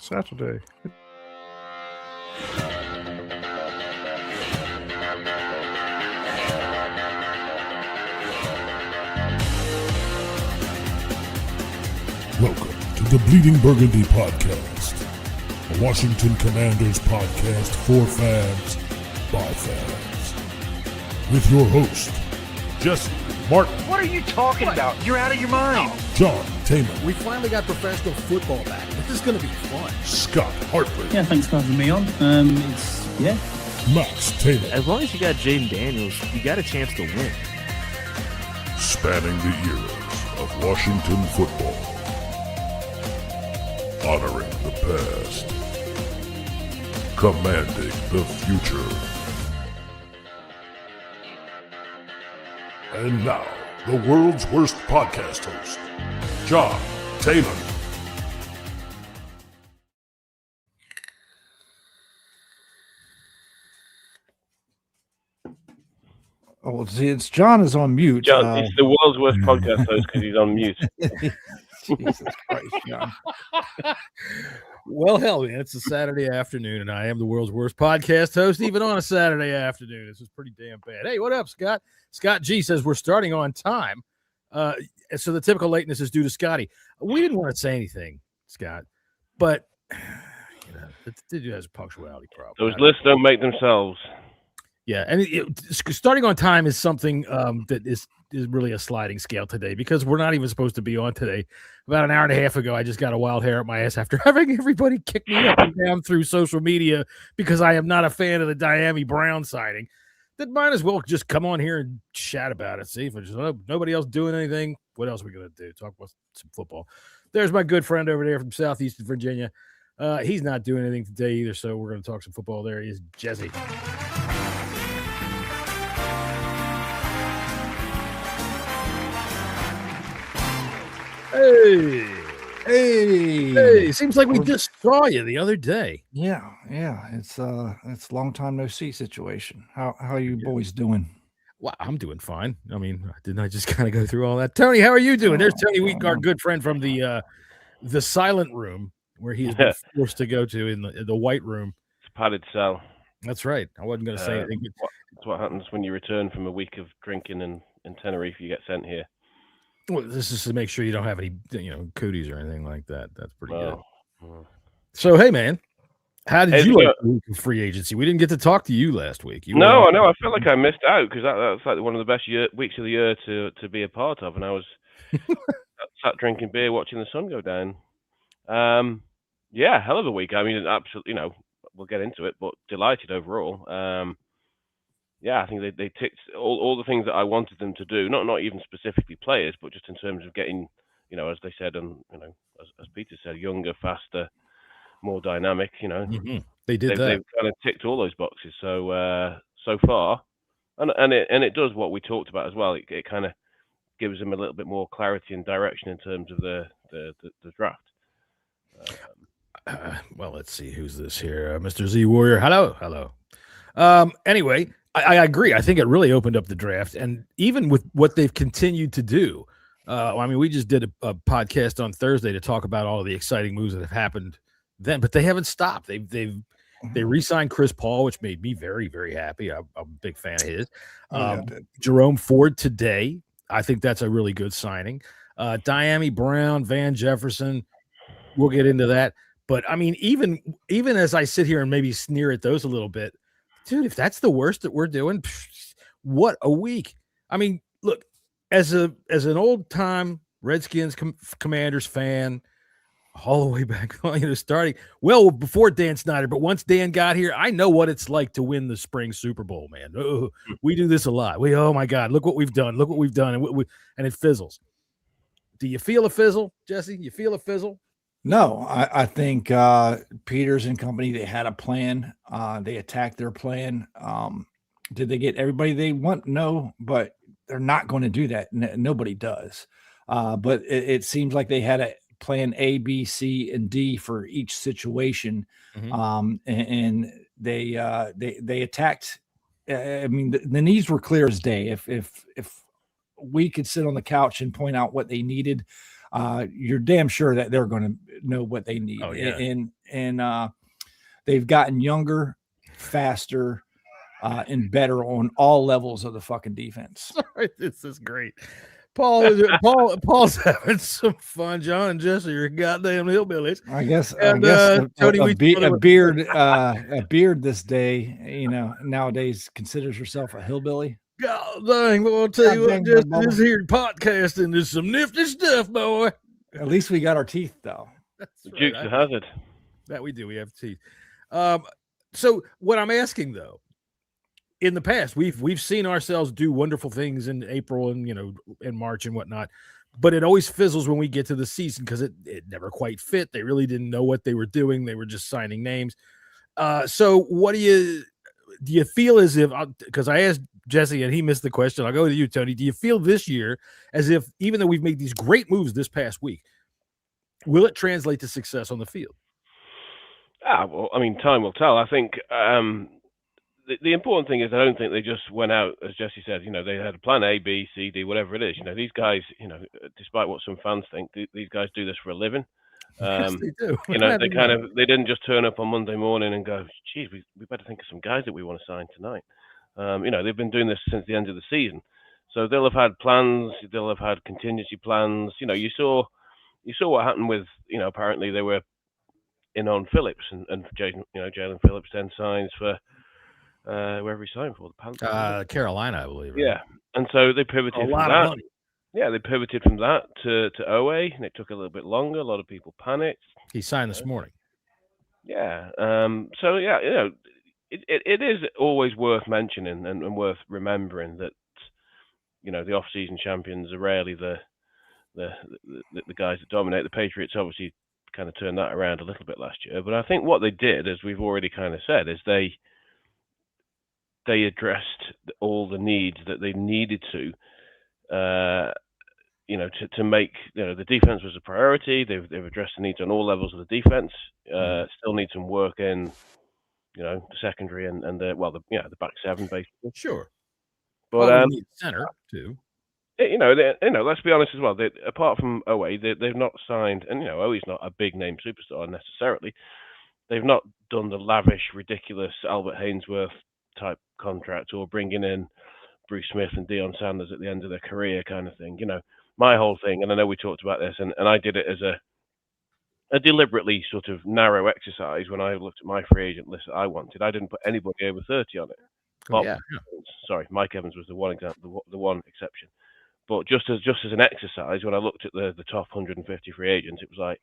Saturday. Welcome to the Bleeding Burgundy podcast, a Washington Commanders podcast for fans, by fans. With your host, Jesse Martin. What are you talking about? You're out of your mind. John Taman. We finally got professional football back. This is going to be fun. Scott Hartley. Yeah, thanks for having me on. Max Taylor. As long as you got Jaden Daniels, you got a chance to win. Spanning the eras of Washington football. Honoring the past. Commanding the future. And now, the world's worst podcast host, John Taylor. Oh, since John is on mute. John, it's the world's worst podcast host because he's on mute. Jesus Christ, John. Well, hell, man, it's a Saturday afternoon, and I am the world's worst podcast host, even on a Saturday afternoon. This is pretty damn bad. Hey, what up, Scott? Scott G says we're starting on time. So the typical lateness is due to Scotty. We didn't want to say anything, Scott, but the dude has a punctuality problem. Those lists don't make themselves. Yeah, and starting on time is something that is really a sliding scale today because we're not even supposed to be on today. About an hour and a half ago, I just got a wild hair up my ass after having everybody kick me up and down through social media because I am not a fan of the Diami Brown signing. That might as well just come on here and chat about it. See if it's nobody else doing anything. What else are we going to do? Talk about some football. There's my good friend over there from Southeastern Virginia. He's not doing anything today either, so we're going to talk some football. There he is, Jesse. Hey! Seems like we just saw you the other day. Yeah. It's a long time no see situation. How are you boys doing? Well, I'm doing fine. I mean, didn't I just kind of go through all that? Tony, how are you doing? There's Tony Week, our good friend from the silent room where he's been forced to go to in the white room. It's a padded cell. That's right. I wasn't going to say anything. That's what happens when you return from a week of drinking in Tenerife. You get sent here. Well, this is to make sure you don't have any, cooties or anything like that. That's pretty good. So, hey, man, how did you like the week of free agency? We didn't get to talk to you last week. I know. I felt like I missed out because that's like one of the best weeks of the year to be a part of, and I was sat drinking beer, watching the sun go down. Hell of a week. I mean, absolutely. We'll get into it, but delighted overall. I think they ticked all the things that I wanted them to do. Not even specifically players, but just in terms of getting, as they said, and as Peter said, younger, faster, more dynamic. Mm-hmm. They did that. They've kind of ticked all those boxes. So far, and it does what we talked about as well. It kind of gives them a little bit more clarity and direction in terms of the draft. Well, let's see who's this here, Mr. Z Warrior. Hello. Anyway. I agree. I think it really opened up the draft, and even with what they've continued to do. We just did a podcast on Thursday to talk about all of the exciting moves that have happened then, but they haven't stopped. They re-signed Chris Paul, which made me very, very happy. I'm a big fan of his. Jerome Ford today. I think that's a really good signing. Diami Brown, Van Jefferson. We'll get into that. But I mean, even as I sit here and maybe sneer at those a little bit, dude, if that's the worst that we're doing, what a week. I mean, look, as an old-time Redskins Commanders fan, all the way back, starting well before Dan Snyder, but once Dan got here, I know what it's like to win the spring Super Bowl, man. We do this a lot. Oh, my God, look what we've done. And it fizzles. Do you feel a fizzle, Jesse? You feel a fizzle? No, I think Peters and company, they had a plan. They attacked their plan. Did they get everybody they want? No, but they're not going to do that. Nobody does. But it seems like they had a plan A, B, C, and D for each situation. Mm-hmm. And they attacked. I mean, the needs were clear as day. If we could sit on the couch and point out what they needed, you're damn sure that they're going to know what they need. Oh, yeah. and they've gotten younger, faster, and better on all levels of the fucking defense. Sorry, this is great. Paul's having some fun. John and Jesse are goddamn hillbillies. I guess Tony, a beard this day, nowadays considers yourself a hillbilly. God dang, well, I'll tell you what, God dang, just this here podcasting is some nifty stuff, boy. At least we got our teeth, though. That's right. Dukes of Hazzard. That we do. We have teeth. So what I'm asking though, in the past, we've seen ourselves do wonderful things in April and in March and whatnot, but it always fizzles when we get to the season because it never quite fit. They really didn't know what they were doing. They were just signing names. So what do you feel as if, because I asked Jesse and he missed the question, I'll go to you, Tony. Do you feel this year as if, even though we've made these great moves this past week, will it translate to success on the field? Well, I mean, time will tell. I think the important thing is I don't think they just went out, as Jesse said, they had a plan A, B, C, D, whatever it is. These guys, despite what some fans think, these guys do this for a living. Yes, they do. They didn't just turn up on Monday morning and go, geez, we better think of some guys that we want to sign tonight. They've been doing this since the end of the season. So they'll have had plans, they'll have had contingency plans. You saw what happened with, apparently they were in on Phillips and Jalen Phillips then signs for wherever he signed for, the Panthers. Carolina, I believe. Right? Yeah. And so they pivoted A from lot that. of money. Yeah, they pivoted from that to OA, and it took a little bit longer. A lot of people panicked. He signed this morning. Yeah. So yeah, it is always worth mentioning and worth remembering that the off-season champions are rarely the guys that dominate. The Patriots obviously kind of turned that around a little bit last year, but I think what they did, as we've already kind of said, is they addressed all the needs that they needed to make the defense was a priority. They've addressed the needs on all levels of the defense. Still need some work in the secondary and the back seven basically. Sure, but we need center too. Let's be honest as well. Apart from OA, they've not signed, and OA's not a big name superstar necessarily. They've not done the lavish, ridiculous Albert Hainsworth type contract or bringing in Bruce Smith and Deion Sanders at the end of their career kind of thing. My whole thing, and I know we talked about this, and I did it as a deliberately sort of narrow exercise when I looked at my free agent list that I wanted. I didn't put anybody over 30 on it. Sorry, Mike Evans was the one example, the one exception. But just as an exercise, when I looked at the top 150 free agents, it was like,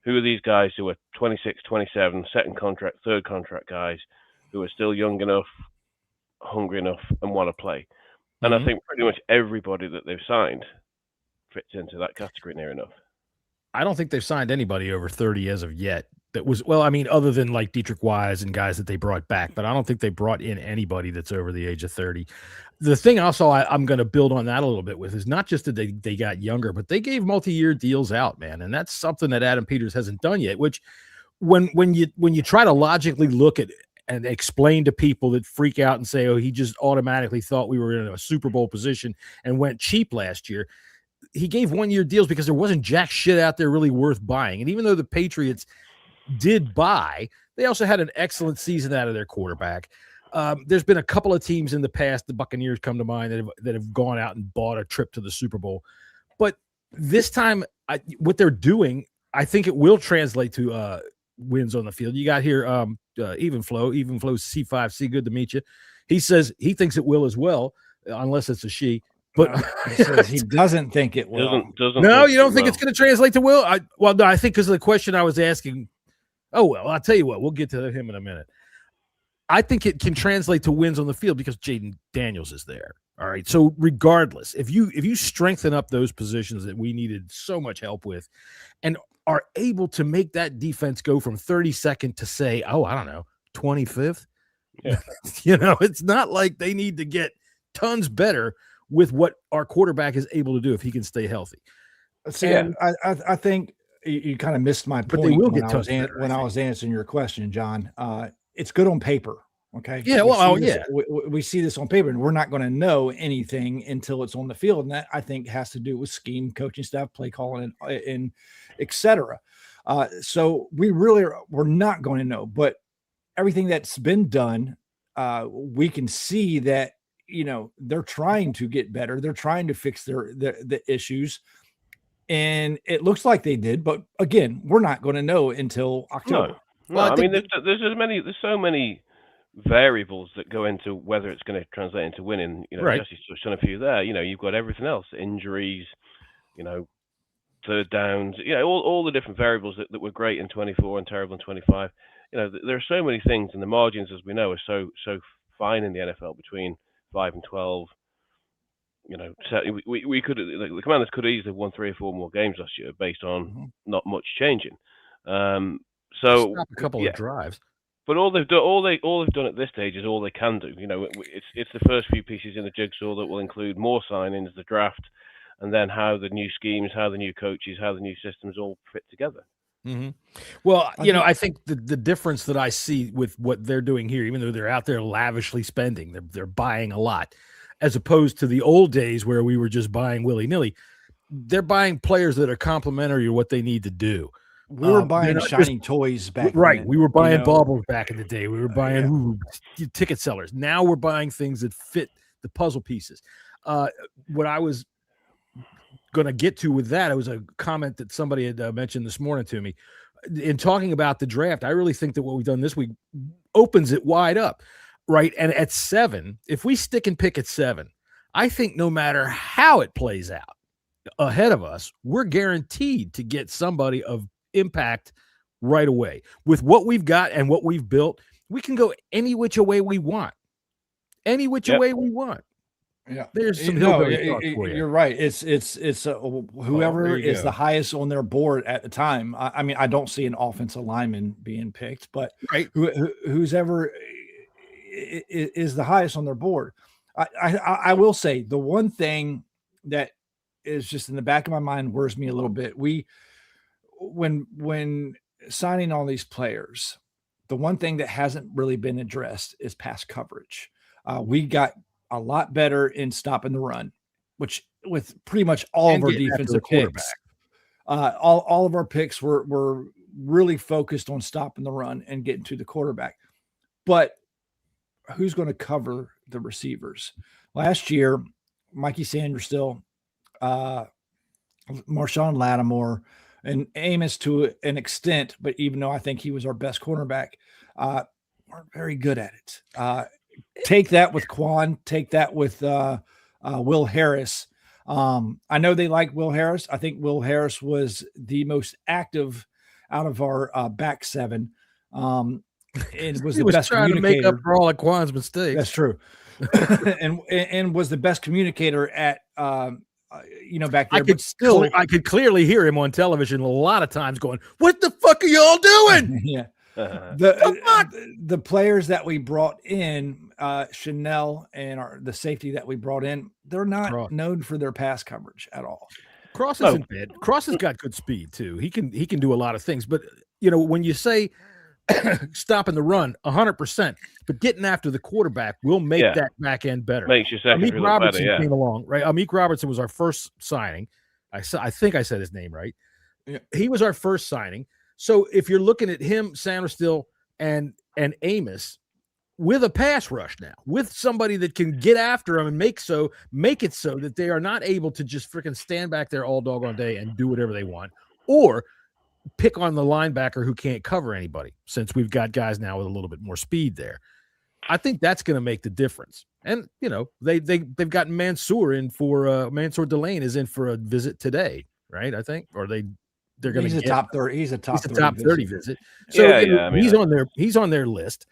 who are these guys who are 26, 27, second contract, third contract guys who are still young enough, hungry enough, and want to play? And I think pretty much everybody that they've signed fits into that category near enough. I don't think they've signed anybody over 30 as of yet. That was, other than like Dietrich Wise and guys that they brought back, but I don't think they brought in anybody that's over the age of 30. The thing also I'm going to build on that a little bit with is not just that they got younger, but they gave multi-year deals out, man. And that's something that Adam Peters hasn't done yet, which when you try to logically look at and explain to people that freak out and say, oh, he just automatically thought we were in a Super Bowl position and went cheap last year. He gave 1-year deals because there wasn't jack shit out there really worth buying. And even though the Patriots did buy, they also had an excellent season out of their quarterback. There's been a couple of teams in the past, the Buccaneers come to mind, that have gone out and bought a trip to the Super Bowl. But this time, what they're doing, I think it will translate to wins on the field. You got here Evenflow C5C, good to meet you. He says he thinks it will as well, unless it's a she. But he says he doesn't think it will. No, you don't think it's going to translate to will? No, I think because of the question I was asking. Oh, well, I'll tell you what. We'll get to him in a minute. I think it can translate to wins on the field because Jaden Daniels is there. All right. So regardless, if you strengthen up those positions that we needed so much help with and are able to make that defense go from 32nd to say, 25th, yeah. It's not like they need to get tons better with what our quarterback is able to do if he can stay healthy. See, I think you kind of missed my point when I was answering your question, John. It's good on paper. Okay. Yeah. We see this on paper, and we're not going to know anything until it's on the field. And that, I think, has to do with scheme, coaching staff, play calling, and et cetera. So we're not going to know, but everything that's been done, we can see that, they're trying to get better. They're trying to fix the issues. And it looks like they did, but again, we're not going to know until October. No. Well, I I mean, think there's so many variables that go into whether it's going to translate into winning. Right. Jesse's touched on a few there. You've got everything else, injuries, third downs, all the different variables that were great in 24 and terrible in 25. There are so many things, and the margins, as we know, are so fine in the NFL between 5 and 12. So we could, the Commanders could easily have won 3 or 4 more games last year based on not much changing. So stop a couple of drives. But all they've done at this stage is all they can do. It's the first few pieces in the jigsaw that will include more signings, the draft, and then how the new schemes, how the new coaches, how the new systems all fit together. Mm-hmm. Well, I think the difference that I see with what they're doing here, even though they're out there lavishly spending, they're buying a lot, as opposed to the old days where we were just buying willy-nilly. They're buying players that are complementary to what they need to do. We were buying shiny toys back right. then. We were buying baubles back in the day. We were buying ticket sellers. Now we're buying things that fit the puzzle pieces. What I was going to get to with that, it was a comment that somebody had mentioned this morning to me. In talking about the draft, I really think that what we've done this week opens it wide up, right? And at 7, if we stick and pick at 7, I think no matter how it plays out ahead of us, we're guaranteed to get somebody of impact right away. With what we've got and what we've built, we can go any which way we want. Any which way we want. Yeah, there's some you're right. It's whoever is the highest on their board at the time. I mean, I don't see an offensive lineman being picked, but who's ever is the highest on their board. I will say the one thing that is just in the back of my mind worries me a little bit. When signing all these players, the one thing that hasn't really been addressed is pass coverage. We got a lot better in stopping the run, which with pretty much all of our defensive picks, all of our picks were really focused on stopping the run and getting to the quarterback. But who's going to cover the receivers? Last year, Mikey Sanders still, Marshawn Lattimore, and Amos to an extent, but even though I think he was our best cornerback, weren't very good at it. Take that with Quan, take that with Will Harris. I know they like Will Harris. I think Will Harris was the most active out of our back 7. And was the best trying communicator. To make up for all of Quan's mistakes. That's true. and was the best communicator at back there. I could clearly hear him on television a lot of times going, "What the fuck are y'all doing?" Yeah. The players that we brought in, Chanel and the safety that we brought in, they're not known for their pass coverage at all. Cross isn't bad. Cross has got good speed too. He can do a lot of things. But when you say stopping the run 100%, but getting after the quarterback will make that back end better. Makes your secondary look Robertson better, came along, right? Amik Robertson was our first signing. I think I said his name right. Yeah. He was our first signing. So if you're looking at him, Sanderstill, and Amos with a pass rush now, with somebody that can get after them and make it so that they are not able to just freaking stand back there all doggone day and do whatever they want, or pick on the linebacker who can't cover anybody, since we've got guys now with a little bit more speed there. I think that's going to make the difference. And, they've got Mansour in for Mansour Delane is in for a visit today, right? I think, or they're going to He's a top 30. He's a top 30 visit. So he's on their list.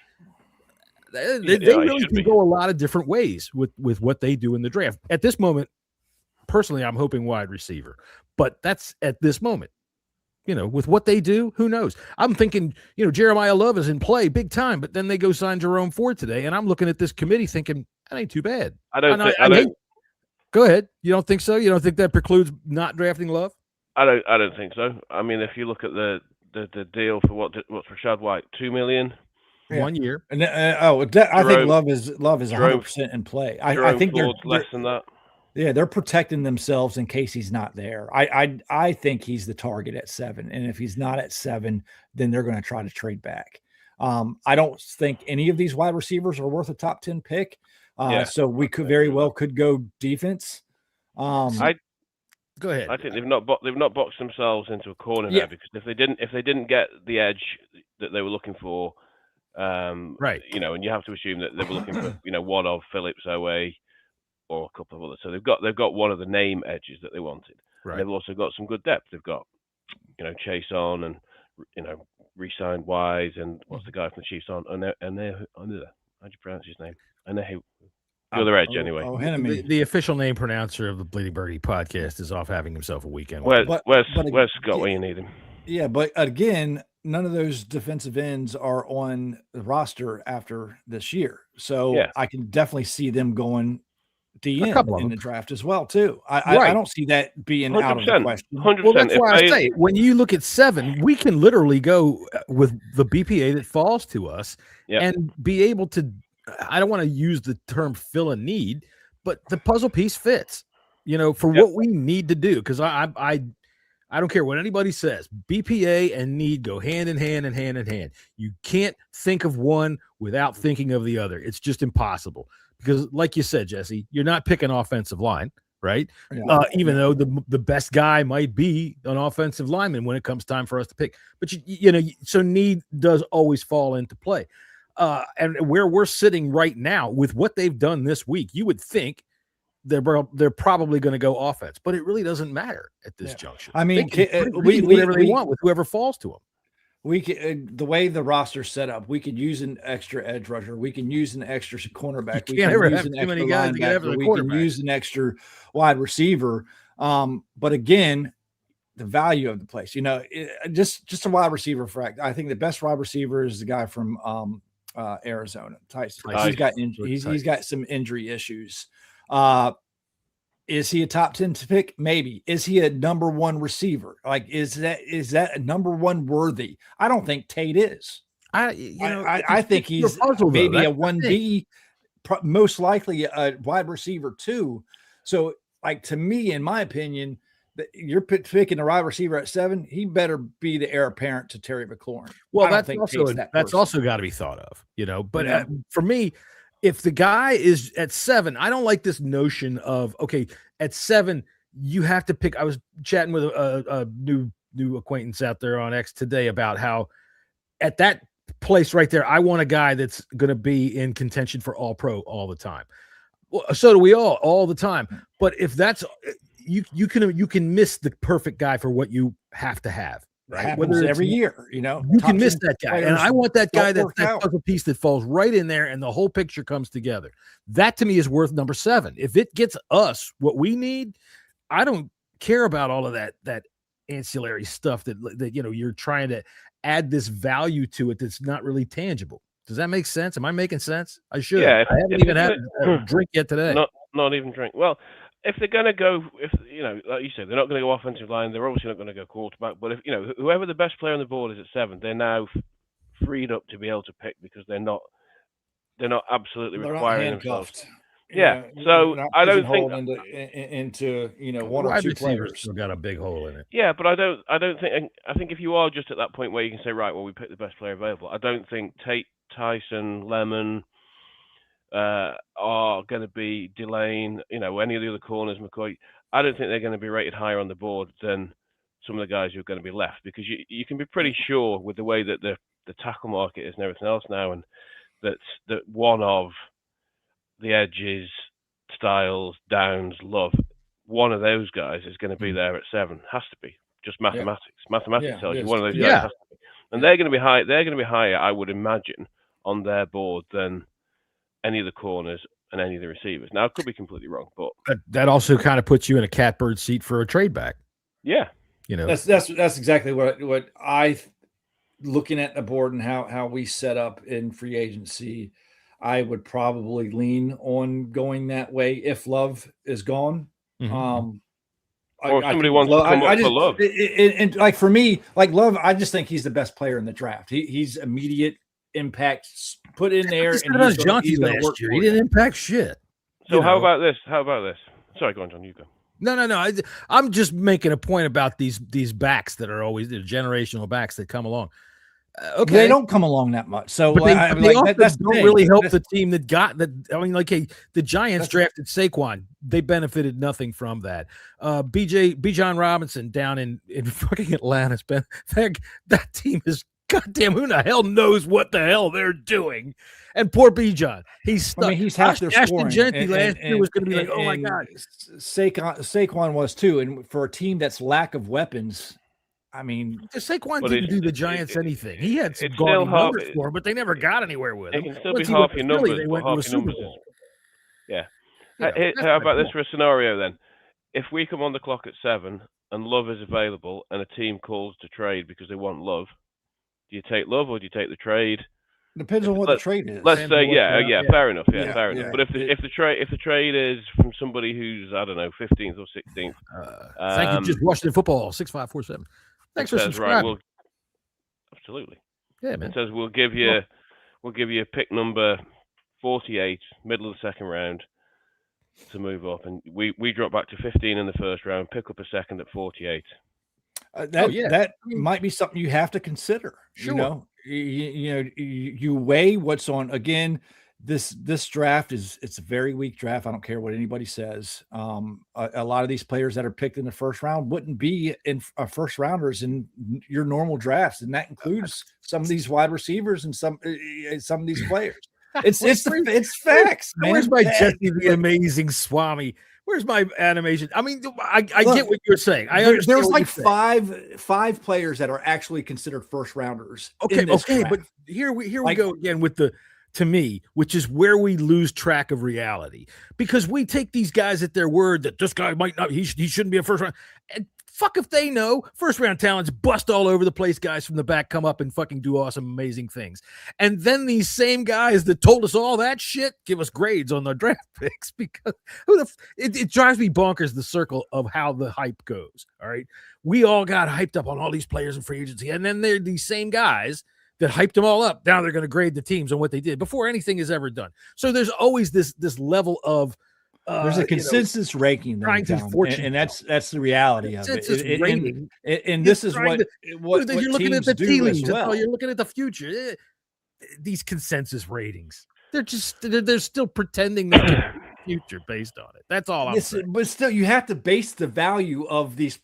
They really can go a lot of different ways with what they do in the draft. At this moment, personally, I'm hoping wide receiver, but that's at this moment. With what they do, who knows? I'm thinking, Jeremiah Love is in play big time, but then they go sign Jerome Ford today, and I'm looking at this committee thinking, that ain't too bad. Go ahead. You don't think so? You don't think that precludes not drafting Love? I don't think so. I mean, if you look at the deal for what's Rashad White, $2 million, 1 year, and I think Love is 100% in play. I think Ford's less than that. Yeah, they're protecting themselves in case he's not there. I think he's the target at 7, and if he's not at 7, then they're going to try to trade back. I don't think any of these wide receivers are worth a top 10 pick. So we could very well could go defense. I Go ahead. I think they've not boxed themselves into a corner there, because if they didn't get the edge that they were looking for, right, and you have to assume that they were looking for one of Phillips, Owe, or a couple of others. So they've got one of the name edges that they wanted. right. And they've also got some good depth. They've got Chase on, and re-signed Wise, and what's the guy from the Chiefs on? And how'd you pronounce his name? And the other edge anyway. The official name pronouncer of the Bleeding Birdie podcast is off having himself a weekend. Where's Scott when you need him? Yeah, but again, none of those defensive ends are on the roster after this year. So I can definitely see them going DN in the draft as well, too. I don't see that being 100%, out of the question. 100%. Well, that's why I say, when you look at 7, we can literally go with the BPA that falls to us and be able to, I don't want to use the term fill a need, but the puzzle piece fits, for what we need to do. Because I don't care what anybody says. BPA and need go hand in hand and hand in hand. You can't think of one without thinking of the other. It's just impossible. Because, like you said, Jesse, you're not picking offensive line, right? Yeah. Even though the best guy might be an offensive lineman when it comes time for us to pick. But so need does always fall into play. And where we're sitting right now with what they've done this week, you would think they're probably going to go offense, but it really doesn't matter at this juncture. I mean, we whatever they want with whoever falls to them. We could, the way the roster's set up, we could use an extra edge rusher. We can use an extra cornerback. We can use an extra linebacker. We can use an extra wide receiver. But again, the value of the place, just a wide receiver fact. I think the best wide receiver is the guy from Arizona, Tyson. He's got some injury issues. Is he a top 10 pick? Maybe. Is he a number 1 receiver? Like, is that a number 1 worthy? I don't think Tate is. I think he's maybe a 1B, most likely a wide receiver 2. So, like, to me, in my opinion, you're picking a wide receiver at 7. He better be the heir apparent to Terry McLaurin. Well, that's also got to be thought of, But for me, if the guy is at 7, I don't like this notion of, okay, at 7, you have to pick. I was chatting with a new acquaintance out there on X today about how at that place right there, I want a guy that's going to be in contention for all pro all the time. Well, so do we all the time. But if that's, you can miss the perfect guy for what you have to have. Right? Happens every year, you can miss that guy. And I want that guy that puzzle piece that falls right in there and the whole picture comes together. That to me is worth number 7. If it gets us what we need, I don't care about all of that ancillary stuff that you're trying to add this value to it that's not really tangible. Does that make sense? Am I making sense? I should. Yeah, I haven't even had a drink yet today. Not even drink. Well, if they're going to go, like you said, they're not going to go offensive line. They're obviously not going to go quarterback. But if whoever the best player on the board is at 7, they're now freed up to be able to pick because they're not absolutely requiring themselves. Yeah, so I don't think into one or two players still got a big hole in it. Yeah, but I don't think. I think if you are just at that point where you can say, right, well, we picked the best player available. I don't think Tate, Tyson, Lemon are going to be Delane, any of the other corners, McCoy. I don't think they're going to be rated higher on the board than some of the guys who are going to be left, because you can be pretty sure with the way that the tackle market is and everything else now, and that one of the edges, Styles, Downs, Love, one of those guys is going to be there at 7. Has to be. Just mathematics. Yeah. Mathematics tells you one of those guys has to be. And they're going to be high. They're going to be higher, I would imagine, on their board than any of the corners and any of the receivers. Now, I could be completely wrong, but that also kind of puts you in a catbird seat for a trade back. Yeah, that's exactly what I, looking at the board and how we set up in free agency, I would probably lean on going that way if Love is gone. Or if somebody wants to come up for Love. And like for me, like Love, I just think he's the best player in the draft. He's immediate impact put in there. And he's last year. He didn't impact shit. So how about this? Sorry, go on, John. You go. No. I'm just making a point about these backs that are always the generational backs that come along. Okay, they don't come along that much. So but they also that's don't really help the team that got that. I mean, like, hey, the Giants drafted Saquon. They benefited nothing from that. Bijan Robinson down in fucking Atlanta. That team is goddamn. Who the hell knows what the hell they're doing? And poor Bijan, he's stuck. I mean, he's half their scoring. Ashton last year was going to be like, oh my god, Saquon was too. And for a team that's lack of weapons. I mean, Saquon didn't do the Giants anything. He had some gaudy numbers for him, but they never got anywhere with him. It can still be half your numbers. They went to a Super Bowl. Yeah. How about this for a scenario then? If we come on the clock at 7 and Love is available and a team calls to trade because they want Love, do you take Love or do you take the trade? Depends on what the trade is. Let's say, fair enough. Yeah, fair enough. Yeah. But if the trade is from somebody who's, I don't know, 15th or 16th. Thank you, just Washington Football 6547. Thanks for subscribing. Right, absolutely. Yeah, man. It says we'll give you pick number 48, middle of the second round, to move up, and we drop back to 15 in the first round, pick up a second at 48. That might be something you have to consider. Sure. You weigh what's on. Again, this draft it's a very weak draft. I don't care what anybody says. A lot of these players that are picked in the first round wouldn't be in first rounders in your normal drafts, and that includes some of these wide receivers and some of these players. It's facts, man. Where's my Jesse the Amazing Swami? Where's my animation? I mean, I get what you're saying. There's like five players that are actually considered first rounders. Okay, but here we go again with to me, which is where we lose track of reality, because we take these guys at their word that this guy might not, he shouldn't be a first round. And fuck if they know. First round talents bust all over the place. Guys from the back come up and fucking do awesome, amazing things. And then these same guys that told us all that shit give us grades on their draft picks, because it drives me bonkers, the circle of how the hype goes. All right. We all got hyped up on all these players in free agency. And then they're these same guys that hyped them all up. Now they're going to grade the teams on what they did before anything is ever done. So there's always this level of there's a consensus ranking, and that's the reality of it. Rating. And this is what you're looking at the tea leaves. Well. You're looking at the future. These consensus ratings, they're still pretending they can future based on it. That's all I'm saying. But still, you have to base the value of these.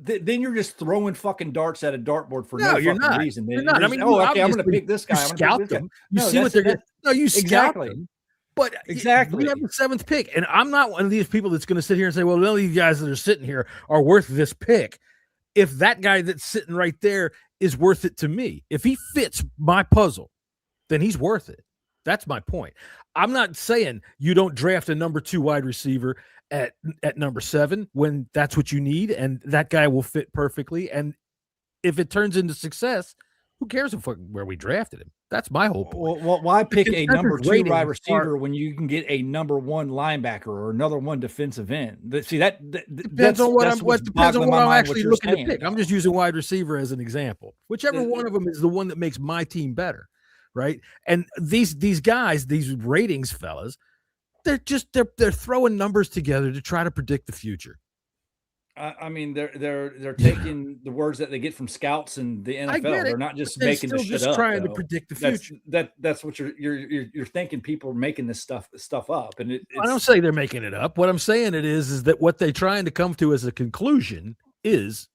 Then you're just throwing fucking darts at a dartboard for no fucking reason. Man. You're not. I mean, I'm going to pick this guy. You scout them. You see what they're getting. No, you scout them. But exactly, we have the 7th pick, and I'm not one of these people that's going to sit here and say, "Well, none of these guys that are sitting here are worth this pick." If that guy that's sitting right there is worth it to me, if he fits my puzzle, then he's worth it. That's my point. I'm not saying you don't draft a number 2 wide receiver at number 7 when that's what you need, and that guy will fit perfectly. And if it turns into success, who cares where we drafted him? That's my whole point. Well, why pick a number 2 wide receiver when you can get a number 1 linebacker or another 1 defensive end? See, that depends on what I'm actually looking to pick. I'm just using wide receiver as an example. Whichever one of them is the one that makes my team better, right? And these guys, these ratings fellas, they're throwing numbers together to try to predict the future. I mean, they're taking the words that they get from scouts and the NFL. They're not just making this shit up. Trying to predict the future. That's what you're thinking. People are making this stuff up, and I don't say they're making it up. What I'm saying is that what they're trying to come to as a conclusion is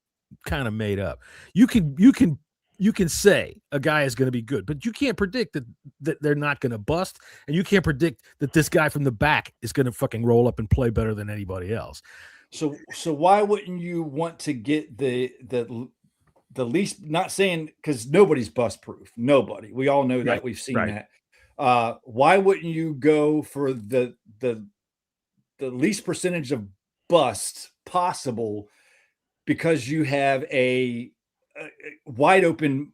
kind of made up. You can say a guy is going to be good, but you can't predict that they're not going to bust, and you can't predict that this guy from the back is going to fucking roll up and play better than anybody else. So why wouldn't you want to get the least? Not saying because nobody's bust proof. Nobody. We all know that. Right. We've seen that. Why wouldn't you go for the least percentage of bust possible? Because you have a wide open.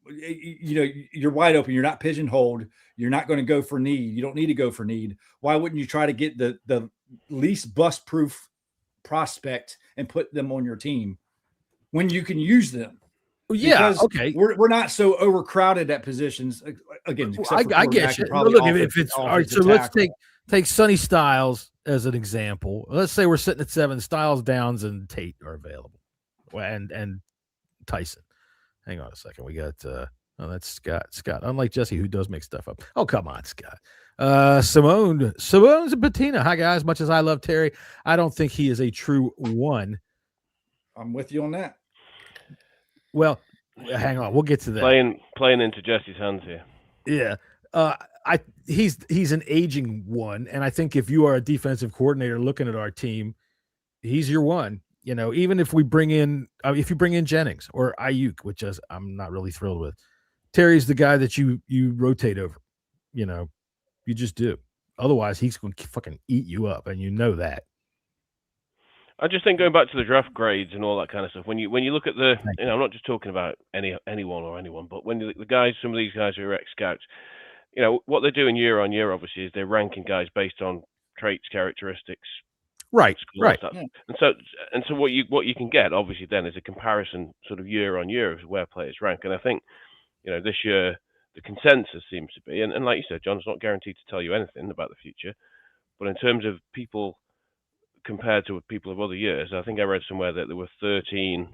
You're wide open. You're not pigeonholed. You're not going to go for need. You don't need to go for need. Why wouldn't you try to get the least bust proof prospect and put them on your team when you can use them? Yeah, okay. We're not so overcrowded at positions again. I get you. Look, if it's all right, so let's take Sonny Styles as an example, let's say we're sitting at 7, Styles, Downs, and Tate are available, and Tyson. Hang on a second. We got that's Scott. Scott, unlike Jesse, who does make stuff up. Oh, come on, Scott. Simone's a patina. Hi guys. Much as I love Terry, I don't think he is a true one. I'm with you on that. Well, hang on. We'll get to that. Playing into Jesse's hands here. Yeah. He's an aging one, and I think if you are a defensive coordinator looking at our team, he's your one. You know, even if we bring in, if you bring in Jennings or Ayuk, which is I'm not really thrilled with, Terry's the guy that you rotate over. You know, you just do. Otherwise, he's going to fucking eat you up, and you know that. I just think going back to the draft grades and all that kind of stuff. When you look at the, you know, I'm not just talking about anyone, but when you, the guys, some of these guys who are ex-scouts, you know, what they're doing year on year, obviously, is they're ranking guys based on traits, characteristics, right, right. Yeah. And so what you can get, obviously, then is a comparison sort of year on year of where players rank. And I think, you know, this year the consensus seems to be, and like you said, John, it's not guaranteed to tell you anything about the future, but in terms of people compared to people of other years, I think I read somewhere that there were 13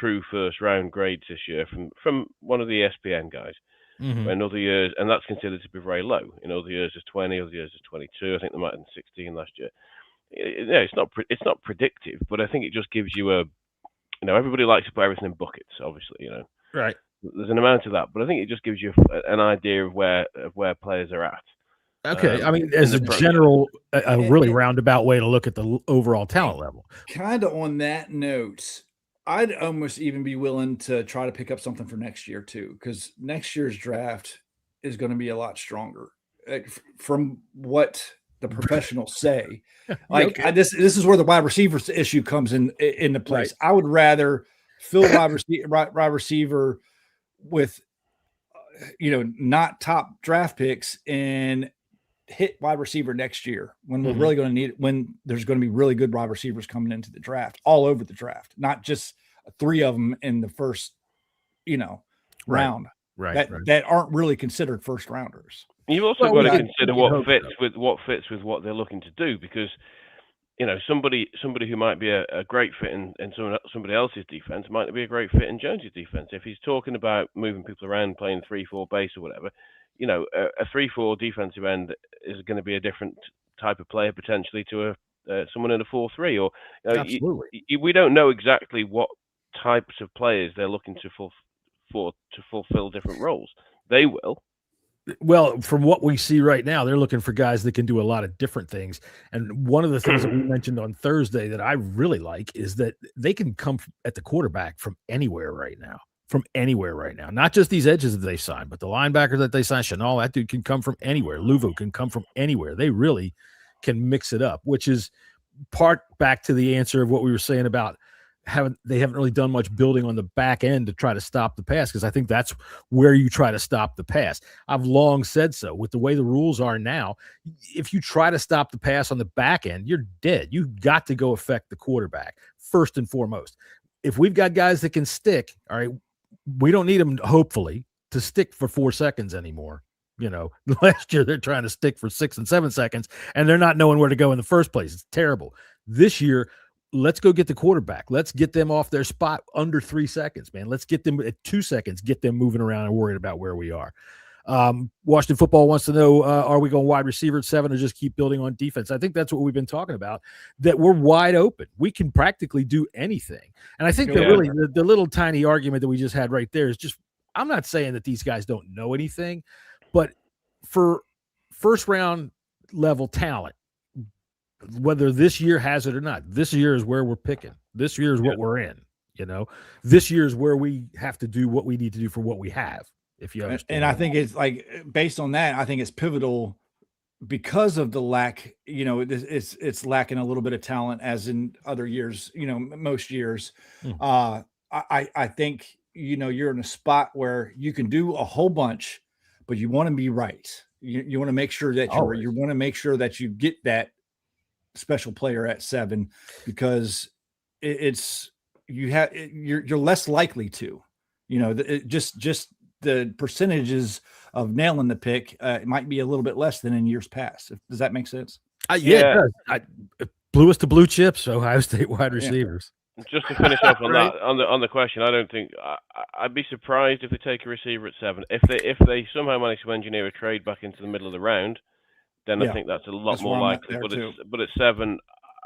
true first round grades this year from one of the ESPN guys. Mm-hmm. In other years, and that's considered to be very low. In other years, it's 20. Other years, it's 22. I think there might have been 16 last year. Yeah, it's not predictive, but I think it just gives you a, you know, everybody likes to put everything in buckets. Obviously, you know, right. There's an amount of that, but I think it just gives you an idea of where players are at. Okay, I mean, as a general, a really roundabout way to look at the overall talent level. Kind of on that note, I'd almost even be willing to try to pick up something for next year too, because next year's draft is going to be a lot stronger. From what the professionals say, like okay. This is where the wide receivers issue comes into place. Right. I would rather fill wide receiver with, you know, not top draft picks and hit wide receiver next year when we're really going to need it, when there's going to be really good wide receivers coming into the draft, all over the draft, not just 3 of them in the first, you know, round. Right. That aren't really considered first rounders. You've also got to consider what fits with what they're looking to do, because, you know, somebody who might be a great fit in somebody else's defense might not be a great fit in Jones's defense. If he's talking about moving people around, playing 3-4 base or whatever, you know, a 3-4 defensive end is going to be a different type of player potentially to someone in a 4-3. Or, you know, absolutely, we don't know exactly what types of players they're looking to fulfill different roles. They will. Well, from what we see right now, they're looking for guys that can do a lot of different things. And one of the things that we mentioned on Thursday that I really like is that they can come at the quarterback from anywhere right now. Not just these edges that they signed, but the linebacker that they signed, Chanel, that dude can come from anywhere. Luvo can come from anywhere. They really can mix it up, which is part back to the answer of what we were saying about they haven't really done much building on the back end to try to stop the pass, because I think that's where you try to stop the pass. I've long said so. With the way the rules are now, if you try to stop the pass on the back end, you're dead. You've got to go affect the quarterback first and foremost. If we've got guys that can stick, all right, we don't need them, hopefully, to stick for 4 seconds anymore. You know, last year they're trying to stick for 6 and 7 seconds, and they're not knowing where to go in the first place. It's terrible. This year, let's go get the quarterback. Let's get them off their spot under 3 seconds, man. Let's get them at 2 seconds, get them moving around and worried about where we are. Washington Football wants to know, are we going wide receiver at 7 or just keep building on defense? I think that's what we've been talking about, that we're wide open. We can practically do anything. And I think that really the little tiny argument that we just had right there is just, I'm not saying that these guys don't know anything, but for first round level talent, whether this year has it or not, this year is where we're picking. This year is what we're in. You know, this year is where we have to do what we need to do for what we have. If you understand. And I think it's like, based on that, I think it's pivotal because of the lack. You know, it's lacking a little bit of talent, as in other years. You know, most years. I think, you know, you're in a spot where you can do a whole bunch, but you want to be right. You want to make sure that you want to make sure that you get that special player at 7, because you're less likely to, you know, just the percentages of nailing the pick it might be a little bit less than in years past. Does that make sense? Yeah, it does. It blew us to blue chips, Ohio State wide receivers. Just to finish off on Right. that, on the question, I don't think I'd be surprised if they take a receiver at 7. If they somehow manage to engineer a trade back into the middle of the round, then I think that's a lot that's more where I'm at likely. there too. But at 7,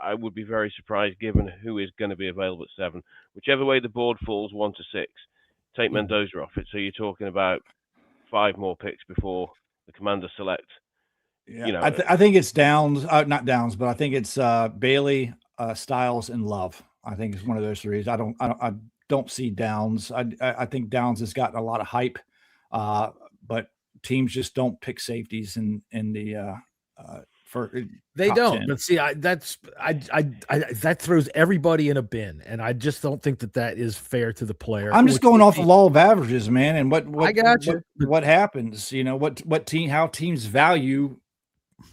I would be very surprised given who is going to be available at 7. Whichever way the board falls, 1 to 6, take Mendoza off it. So you're talking about 5 more picks before the Commanders select. Yeah, You know, I think it's Downs, not Downs, but I think it's Bailey, Styles, and Love. I think it's one of those 3. I don't see Downs. I think Downs has gotten a lot of hype, but teams just don't pick safeties in the for They top don't. 10. But see, that throws everybody in a bin, and I just don't think that is fair to the player. I'm just going off the law of averages, man, and what I got you. what happens. You know what team, how teams value.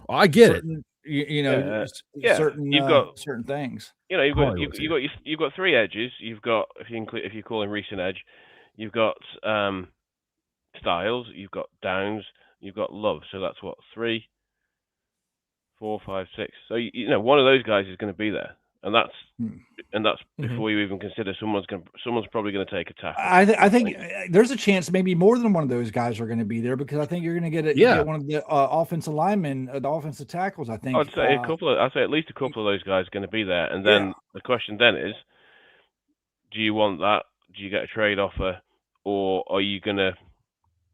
I get it. certain, certain you've got certain things. You know, Paulie you've got 3 edges. You've got, if you call him recent edge, you've got Styles, you've got Downs, you've got Love. So that's what, 3, 4, 5, 6. So you know, one of those guys is going to be there, and that's before you even consider someone's probably going to take a tackle. I think there's a chance maybe more than one of those guys are going to be there, because I think you're going to get one of the offensive linemen, the offensive tackles. I think I'd say I'd say at least a couple of those guys are going to be there, and then the question then is, do you want that? Do you get a trade offer, or are you going to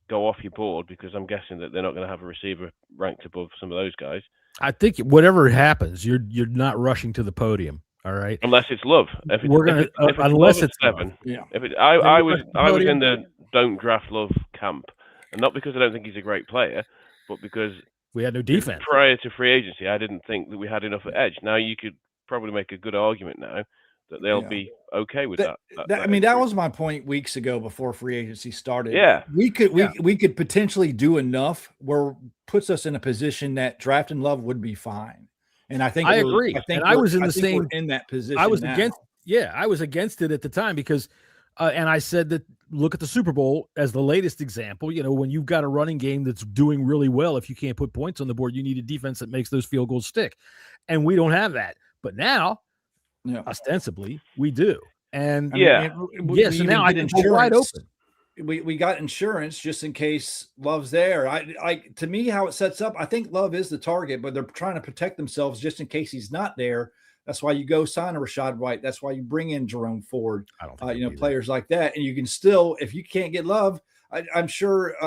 go off your board? Because I'm guessing that they're not going to have a receiver ranked above some of those guys. I think whatever happens, you're not rushing to the podium. All right, unless it's Love. Unless it's 7. Yeah. I was in the don't draft Love camp, and not because I don't think he's a great player, but because we had no defense prior to free agency. I didn't think that we had enough at edge. Now you could probably make a good argument now that they'll be okay with that. I mean, that was my point weeks ago before free agency started. Yeah, we could potentially do enough where puts us in a position that drafting Love would be fine. And I think I agree. I was in the same in that position. I was now. against it at the time because, and I said that look at the Super Bowl as the latest example. You know, when you've got a running game that's doing really well, if you can't put points on the board, you need a defense that makes those field goals stick, and we don't have that. But now, ostensibly, we do. And so now I think we're wide open. We got insurance just in case Love's there. To me, how it sets up, I think Love is the target, but they're trying to protect themselves just in case he's not there. That's why you go sign a Rashad White. That's why you bring in Jerome Ford. I don't think players like that, and you can still, if you can't get Love, I'm sure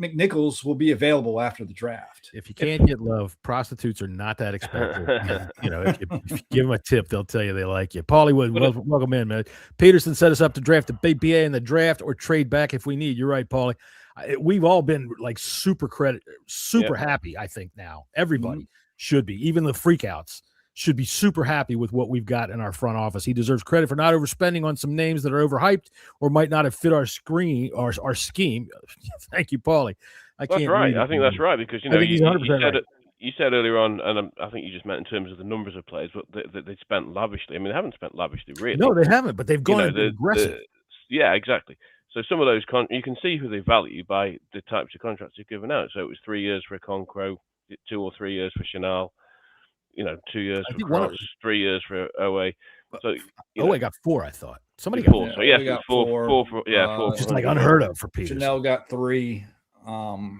McNichols will be available after the draft. If you can't get Love, prostitutes are not that expensive. If you give them a tip, they'll tell you they like you. Paulie Wood, welcome in, man. Peterson set us up to draft the BPA in the draft or trade back if we need. You're right, Paulie. We've all been like super happy. I think now everybody should be, even the freakouts should be super happy with what we've got in our front office. He deserves credit for not overspending on some names that are overhyped or might not have fit our scheme. Thank you, Paulie. That's right. I think that's right, because you said earlier on, and I think you just meant in terms of the numbers of players, but they spent lavishly. I mean, they haven't spent lavishly, really. No, they haven't, but they've gone aggressive. Yeah, exactly. So some of those you can see who they value by the types of contracts they've given out. So it was 3 years for Okonkwo, 2 or 3 years for Chanel, 2 years for Cross, 3 years for Owe. So Owe got 4, I thought. Somebody got 4. So yes, got 4. 4. Just like unheard of for Peterson. Chanel got 3. Most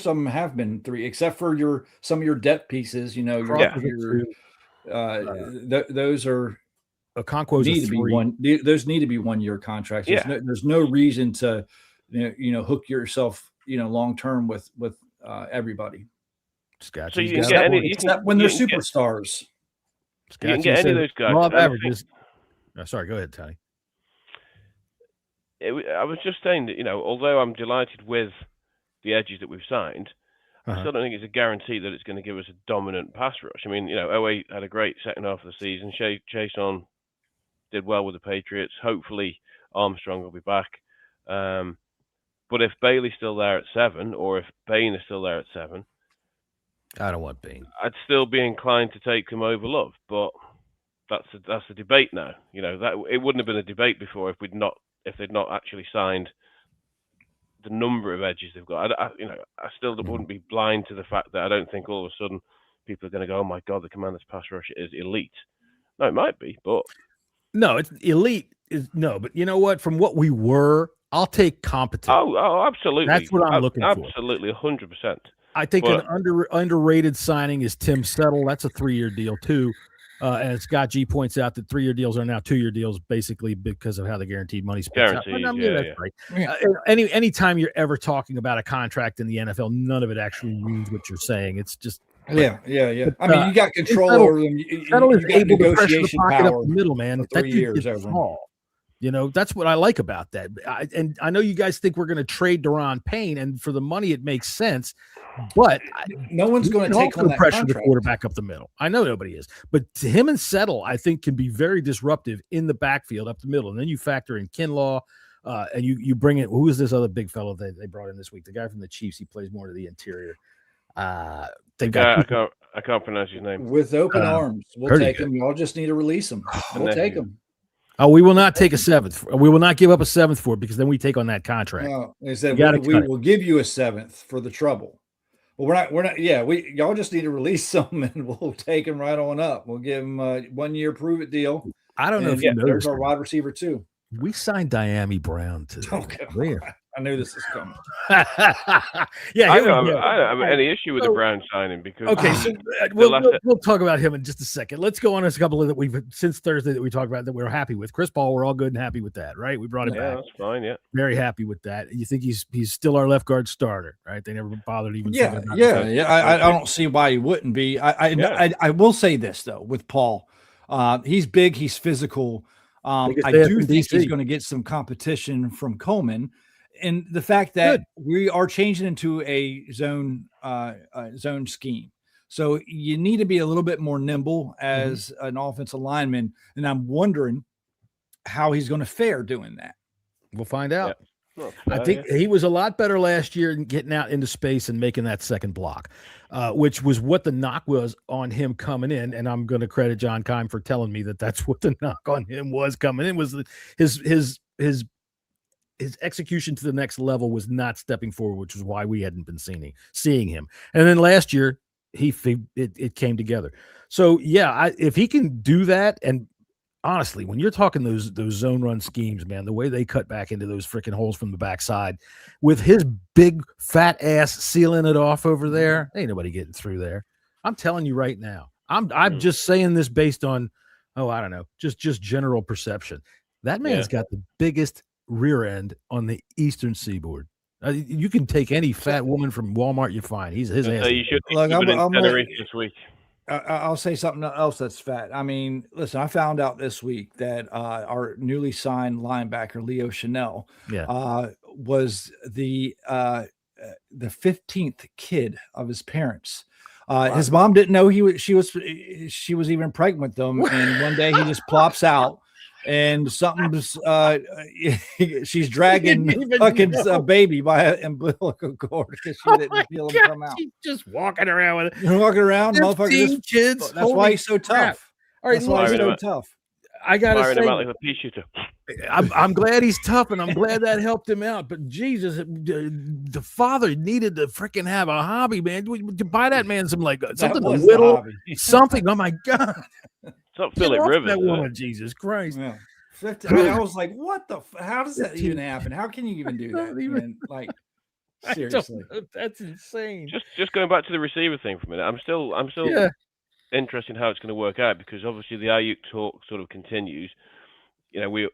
of them have been 3, except for some of your depth pieces. Those are Okonkwo's need to be 1. Those need to be 1 year contracts. There's no reason to hook yourself long term with everybody. So you can get except when they're superstars. You can get any of those guys. Sorry, go ahead, Tony. I was just saying that, although I'm delighted with the edges that we've signed, I still don't think it's a guarantee that it's going to give us a dominant pass rush. I mean, Owe had a great second half of the season. Chason did well with the Patriots. Hopefully Armstrong will be back. But if Bailey's still there at 7, or if Bain is still there at 7, I don't want Bain. I'd still be inclined to take him over Love, but that's a debate now. That it wouldn't have been a debate before if they'd not actually signed the number of edges they've got. I still wouldn't be blind to the fact that I don't think all of a sudden people are going to go, oh my God, the Commanders pass rush is elite. No, it might be, but no, it's elite. But you know what? From what we were, I'll take competent. Oh, absolutely. That's what I'm looking for. Absolutely, 100%. I think an underrated signing is Tim Settle. That's a 3-year deal too. And Scott G points out that 3-year deals are now 2-year deals, basically because of how the guaranteed money splits out. But, that's right. Anytime you're ever talking about a contract in the NFL, none of it actually means what you're saying. It's just yeah. I mean, you got control over them. Settle is got able to pressure the negotiation pocket power up the middle, man. for 3 years over. That's what I like about that. And I know you guys think we're going to trade Daron Payne, and for the money, it makes sense. But no one's going to take on that pressure contract. the quarterback up the middle. I know nobody is, but him and Settle, I think, can be very disruptive in the backfield up the middle. And then you factor in Kinlaw, and you bring in, who is this other big fellow they brought in this week? The guy from the Chiefs. He plays more to the interior. I can't pronounce his name. With open arms, we'll take him. Y'all just need to release him. We'll take him. Oh, we will not take a 7th. We will not give up a 7th for it, because then we take on that contract. No, they said we will give you a 7th for the trouble. Well, we're not. Yeah, y'all just need to release some, and we'll take him right on up. We'll give him a 1-year prove it deal. I don't know if you know. There's our wide receiver too. We signed Diami Brown to. I knew this is coming. I don't have any issue with the Brown signing because so we'll talk about him in just a second. Let's go on a couple that we've since Thursday that we talked about that we're happy with. Chris Paul, we're all good and happy with that, right? We brought him back. Yeah, that's fine. Yeah, very happy with that. You think he's still our left guard starter, right? They never bothered even. I don't see why he wouldn't be. I will say this though with Paul, he's big, he's physical. I do think he's going to get some competition from Coleman. And the fact that we are changing into a zone scheme. So you need to be a little bit more nimble as an offensive lineman. And I'm wondering how he's going to fare doing that. We'll find out. Yeah. I think he was a lot better last year in getting out into space and making that second block, which was what the knock was on him coming in. And I'm going to credit John Keim for telling me that that's what the knock on him was coming in, was his execution to the next level was not stepping forward, which is why we hadn't been seeing him. And then last year, it came together. So if he can do that, and honestly, when you're talking those zone run schemes, man, the way they cut back into those freaking holes from the backside, with his big fat ass sealing it off over there, ain't nobody getting through there. I'm telling you right now. I'm just saying this based on, I don't know, just general perception. That man's got the biggest rear end on the eastern seaboard. You can take any fat woman from Walmart you find. His ass. You should this week. I'll say something else that's fat. I mean, listen, I found out this week that our newly signed linebacker Leo Chanel was the 15th kid of his parents. His mom didn't know she was even pregnant with them, and one day he just plops out. And something's she's dragging fucking a baby by an umbilical cord because she didn't feel him come out. She's just walking around with it. Walking around, motherfucker. Kids. That's why he's so tough. All right, that's why he's so tough. I gotta say, him out like a pea shooter. I'm glad he's tough, and I'm glad that helped him out. But Jesus, the father needed to freaking have a hobby, man. To buy that man some something to whittle, something. Oh my God. It's not Philip Rivers. That woman, Jesus Christ. Yeah. I was like, what the? How does that even happen? How can you even do that? Seriously, that's insane. Just going back to the receiver thing for a minute. I'm still interested in how it's going to work out, because obviously the Ayuk talk sort of continues. You know, we're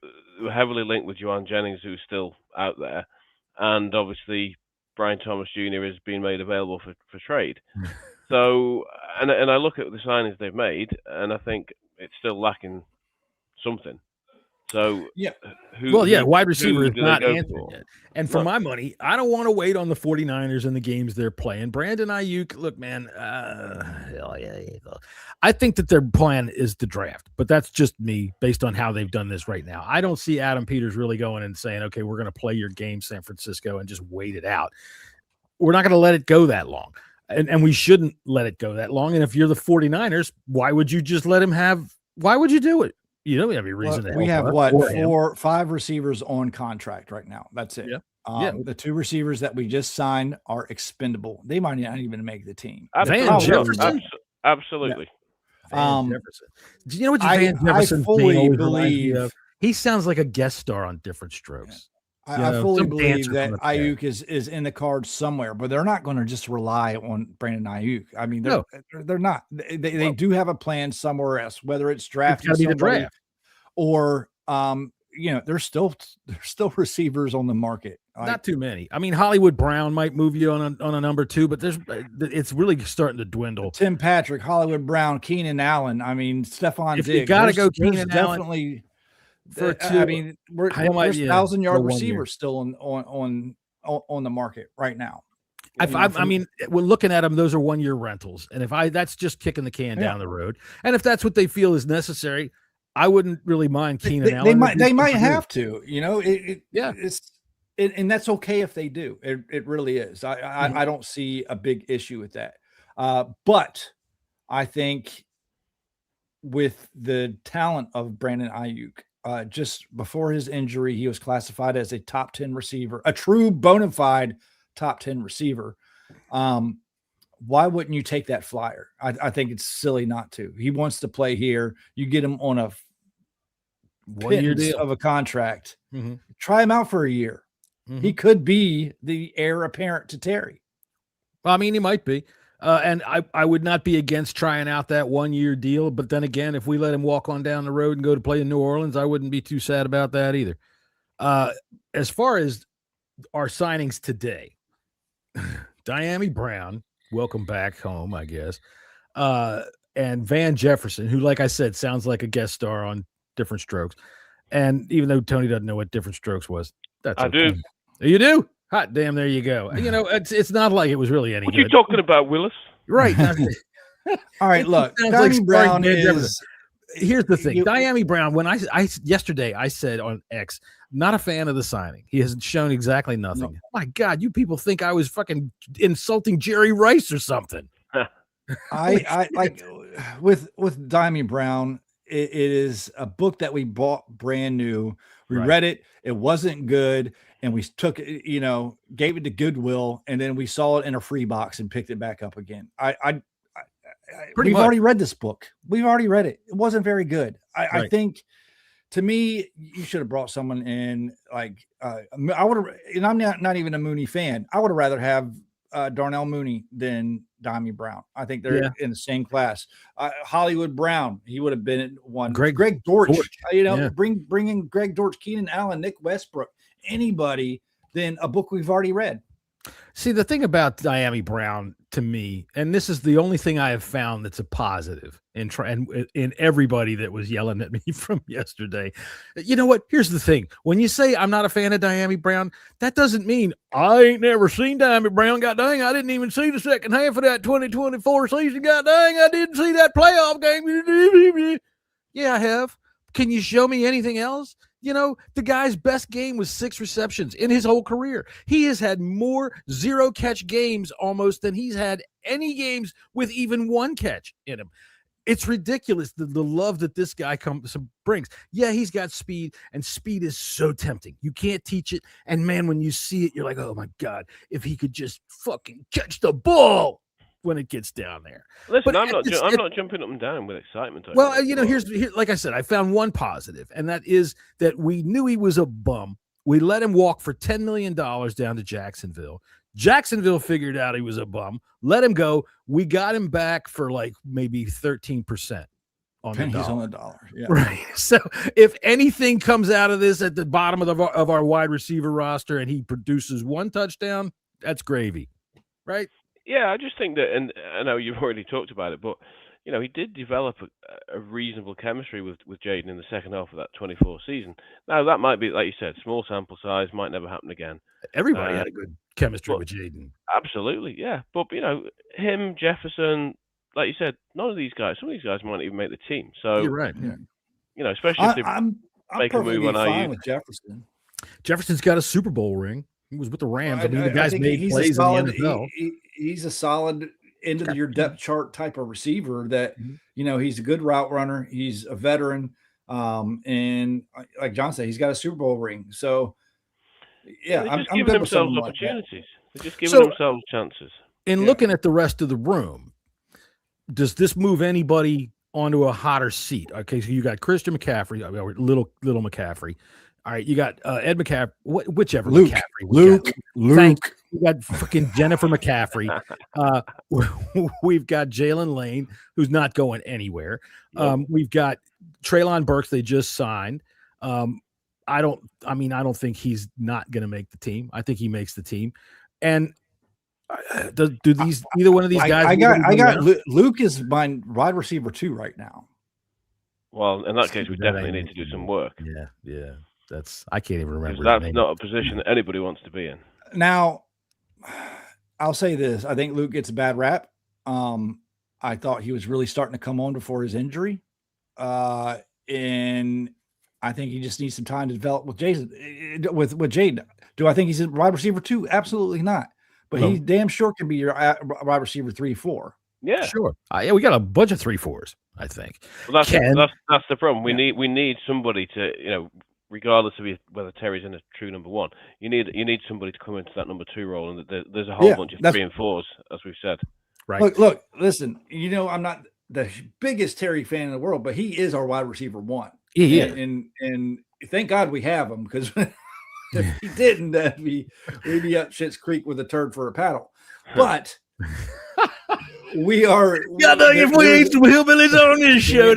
heavily linked with Juwan Jennings, who's still out there, and obviously Brian Thomas Jr. is being made available for trade. So, and I look at the signings they've made, and I think it's still lacking something. So wide receiver is not answering yet. And for my money, I don't want to wait on the 49ers and the games they're playing. Brandon Ayuk, look, man, I think that their plan is to draft, but that's just me based on how they've done this right now. I don't see Adam Peters really going and saying, okay, we're going to play your game, San Francisco, and just wait it out. We're not going to let it go that long. And we shouldn't let it go that long. And if you're the 49ers, why would you just let him why would you do it? You don't have any reason to. We have 5 receivers on contract right now. That's it. Yeah. The two receivers that we just signed are expendable. They might not even make the team. Van Jefferson? Absolutely. Van Jefferson. Do you know what Van I Jefferson's fully name always reminds me believe of? He sounds like a guest star on Different Strokes. I fully some believe dancer that from the past. Ayuk is in the cards somewhere, but they're not going to just rely on Brandon Ayuk. I mean, they're not. They do have a plan somewhere else, whether it's drafting somebody or there's still receivers on the market. Not too many. I mean, Hollywood Brown might move you on a number 2, but it's really starting to dwindle. Tim Patrick, Hollywood Brown, Keenan Allen. I mean, Stephon Diggs. You got to go Keenan Allen. Definitely. I mean, there's 1,000-yard receivers still on the market right now. I mean, we're looking at them. Those are 1-year rentals, and that's just kicking the can down the road. And if that's what they feel is necessary, I wouldn't really mind Keenan Allen. They might have to. And that's okay if they do. It really is. I don't see a big issue with that. But I think with the talent of Brandon Ayuk, just before his injury, he was classified as a top 10 receiver, a true bona fide top 10 receiver. Why wouldn't you take that flyer? I think it's silly not to. He wants to play here. You get him on a 1-year deal of a contract. Mm-hmm. Try him out for a year. Mm-hmm. He could be the heir apparent to Terry. Well, I mean, he might be. And I would not be against trying out that 1-year deal. But then again, if we let him walk on down the road and go to play in New Orleans, I wouldn't be too sad about that either. As far as our signings today, Dyami Brown, welcome back home, I guess. And Van Jefferson, who, like I said, sounds like a guest star on Different Strokes. And even though Tony doesn't know what Different Strokes was, I do. You do? Hot damn, there you go. It's not like it was really any good. What are you talking about, Willis? Right. All right, look. Dyami Brown is... Here's the thing. Dyami Brown, when I yesterday I said on X, not a fan of the signing. He has shown exactly nothing. No. My God, you people think I was fucking insulting Jerry Rice or something. I like with Dyami Brown, it is a book that we bought brand new. We read it. It wasn't good. And we took it, gave it to Goodwill, and then we saw it in a free box and picked it back up again. We've already read this book. We've already read it. It wasn't very good. I think, to me, you should have brought someone in like I would have. And I'm not even a Mooney fan. I would have rather have Darnell Mooney than Dyami Brown. I think they're in the same class. Hollywood Brown, he would have been one. Greg Dortch. Bring in Greg Dortch, Keenan Allen, Nick Westbrook, anybody than a book we've already read. See, the thing about Dyami Brown to me, and this is the only thing I have found that's a positive in everybody that was yelling at me from yesterday. You know what? Here's the thing. When you say I'm not a fan of Dyami Brown, that doesn't mean I ain't never seen Dyami Brown. God dang, I didn't even see the second half of that 2024 season. God dang, I didn't see that playoff game. Yeah, I have. Can you show me anything else? The guy's best game was 6 receptions in his whole career. He has had more 0-catch games almost than he's had any games with even 1 catch in him. It's ridiculous, the love that this guy brings. Yeah, he's got speed, and speed is so tempting. You can't teach it. And, man, when you see it, you're like, oh, my God, if he could just fucking catch the ball when it gets down there. Listen, I'm not jumping up and down with excitement. Well, here's like I said, I found one positive, and that is that we knew he was a bum. We let him walk for $10 million down to Jacksonville. Jacksonville figured out he was a bum, let him go. We got him back for like maybe 13% on the dollar. Yeah. Right. So if anything comes out of this at the bottom of our wide receiver roster and he produces 1 touchdown, that's gravy. Right? Yeah, I just think that, and I know you've already talked about it, but he did develop a reasonable chemistry with Jaden in the second half of that 24 season. Now that might be, like you said, small sample size, might never happen again. Everybody had a good chemistry with Jaden. Absolutely, yeah. But him, Jefferson, like you said, some of these guys might not even make the team. So you're right. Yeah. Especially if I'm make a move on fine with Jefferson. Jefferson's got a Super Bowl ring. He was with the Rams. I mean, the guy's made plays in the NFL. He's a solid end of your depth chart type of receiver that, he's a good route runner. He's a veteran. And like John said, he's got a Super Bowl ring. So Yeah, They're I'm just giving good with themselves something like that. opportunities. They're just giving themselves chances. In looking at the rest of the room, does this move anybody onto a hotter seat? Okay, so you got Christian McCaffrey, little McCaffrey. All right, you got Ed McCaffrey, whichever Luke, McCaffrey. Luke. Luke. We got freaking Jennifer McCaffrey. We've got Jalen Lane, who's not going anywhere. We've got Treylon Burks. They just signed. I don't think he's not going to make the team. I think he makes the team. And do these either one of these guys? I got Luke is my wide receiver 2 right now. Well, in that case, we definitely need to do some work. Yeah. I can't even remember. That's not a position that anybody wants to be in. Now, I'll say this: I think Luke gets a bad rap. I thought he was really starting to come on before his injury, and I think he just needs some time to develop with Jason. With Jaden, do I think he's a wide receiver 2? Absolutely not. But he damn sure can be your wide receiver 3, 4. Yeah, sure. We got a bunch of 3-4s. I think. Well, that's the problem. We need somebody to regardless of whether Terry's in a true number 1, you need somebody to come into that number 2 role, and there's a whole bunch of 3 and 4s, as we've said. Right. Look, listen. I'm not the biggest Terry fan in the world, but he is our wide receiver 1. Yeah. And thank God we have him, because if he didn't, we'd be up Schitt's Creek with a turd for a paddle. But we are. If we ain't some hillbillies on this show,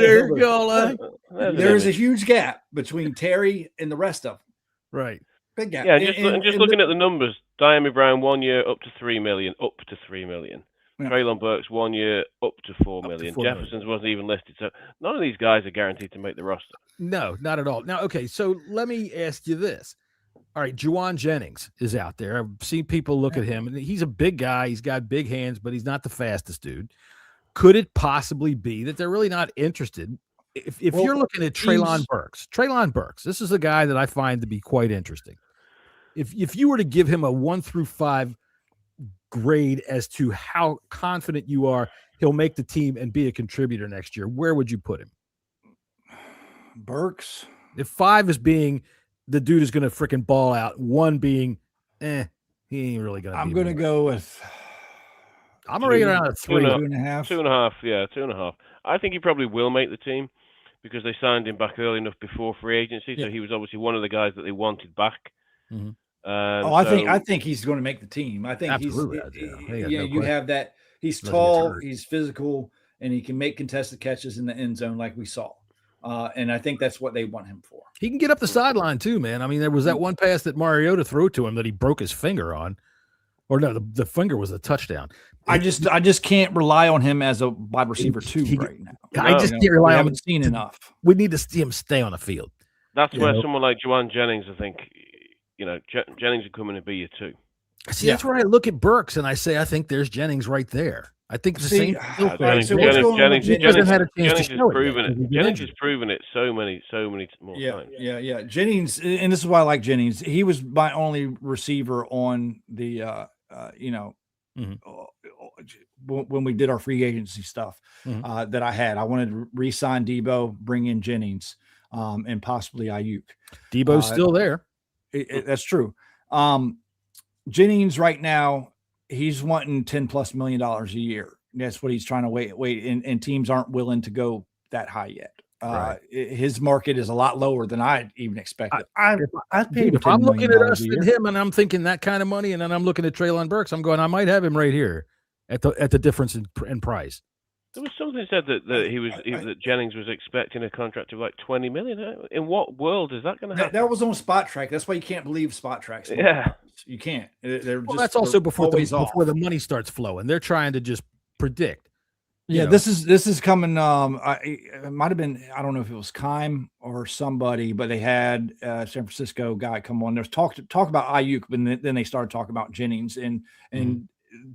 there's a huge gap between Terry and the rest of them. Right. Big gap. Yeah, just looking at the numbers, Diami Brown 1 year up to 3 million. Yeah. Treylon Burks 1 year up to 4 million. Jefferson's wasn't even listed, so none of these guys are guaranteed to make the roster. No, not at all. Now, okay, so let me ask you this. All right, Juwan Jennings is out there. I've seen people look at him, and he's a big guy. He's got big hands, but he's not the fastest dude. Could it possibly be that they're really not interested? If you're looking at Treylon Burks, this is a guy that I find to be quite interesting. If you were to give him a 1 through 5 grade as to how confident you are he'll make the team and be a contributor next year, where would you put him? Burks. If 5 is being the dude is going to freaking ball out, 1 being, he ain't really going to. I'm going to go with. I'm already around a 3, 2.5. 2.5. Yeah, 2.5. I think he probably will make the team because they signed him back early enough before free agency, so he was obviously one of the guys that they wanted back. Mm-hmm. I think he's going to make the team. I think absolutely. You have that. He's tall, he's physical, and he can make contested catches in the end zone like we saw. And I think that's what they want him for. He can get up the sideline too, man. I mean, there was that one pass that Mariota threw to him that he broke his finger on. Or no, the finger was a touchdown. I just can't rely on him as a wide receiver 2 right now. I just can't rely on him. Haven't seen enough. We need to see him stay on the field. That's where someone like Juwan Jennings, I think, Jennings would come in and be your 2. See, that's where I look at Burks and I say, I think there's Jennings right there. I think the same. Jennings has proven it so many more times. Yeah. Jennings, and this is why I like Jennings. He was my only receiver on the, when we did our free agency stuff that I had. I wanted to re-sign Debo, bring in Jennings, and possibly Ayuk. Debo's still there. That's true. Jennings right now, he's wanting $10+ million a year. That's what he's trying to wait. And teams aren't willing to go that high yet. Right. His market is a lot lower than I even expected. If I'm looking at us and him, and I'm thinking that kind of money, and then I'm looking at Treylon Burks, I'm going, I might have him right here at the difference in price. There was something said that Jennings was expecting a contract of like $20 million. In what world is that going to happen? That was on Spot Track. That's why you can't believe Spot Tracks. Yeah, you can't. That's also before the money starts flowing. They're trying to just predict. Yeah, this is coming. It might have been, I don't know if it was Kime or somebody, but they had San Francisco guy come on. There's talk about Ayuk, but then they started talking about Jennings, and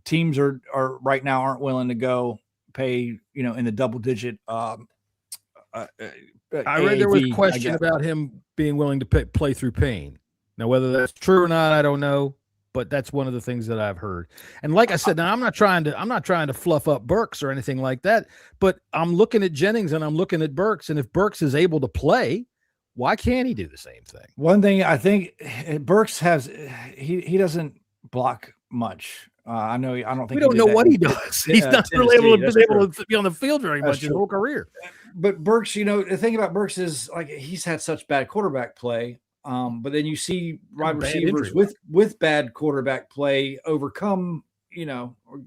teams are right now aren't willing to go pay in the double digit. I read there was a question about him being willing to play through pain. Now, whether that's true or not, I don't know. But that's one of the things that I've heard. And like I said, now I'm not trying to fluff up Burks or anything like that, but I'm looking at Jennings and I'm looking at Burks. And if Burks is able to play, Why can't he do the same thing? One thing I think Burks has, he doesn't block much. I know. I don't think We don't know what he did does. He's not really able to be on the field very much his whole career. But Burks, the thing about Burks is like he's had such bad quarterback play. But then you see wide receivers with bad quarterback play overcome, or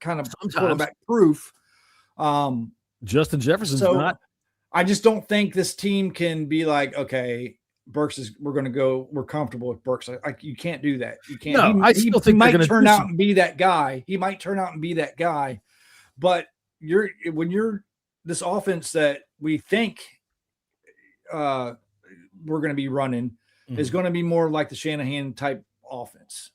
kind of sometimes quarterback proof. Justin Jefferson's not. I just don't think this team can be like, okay, we're comfortable with Burks. You can't do that. You can't. No, I still think he might turn out and be that guy. He might turn out and be that guy. But when you're this offense that we think we're going to be running is going to be more like the Shanahan type offense.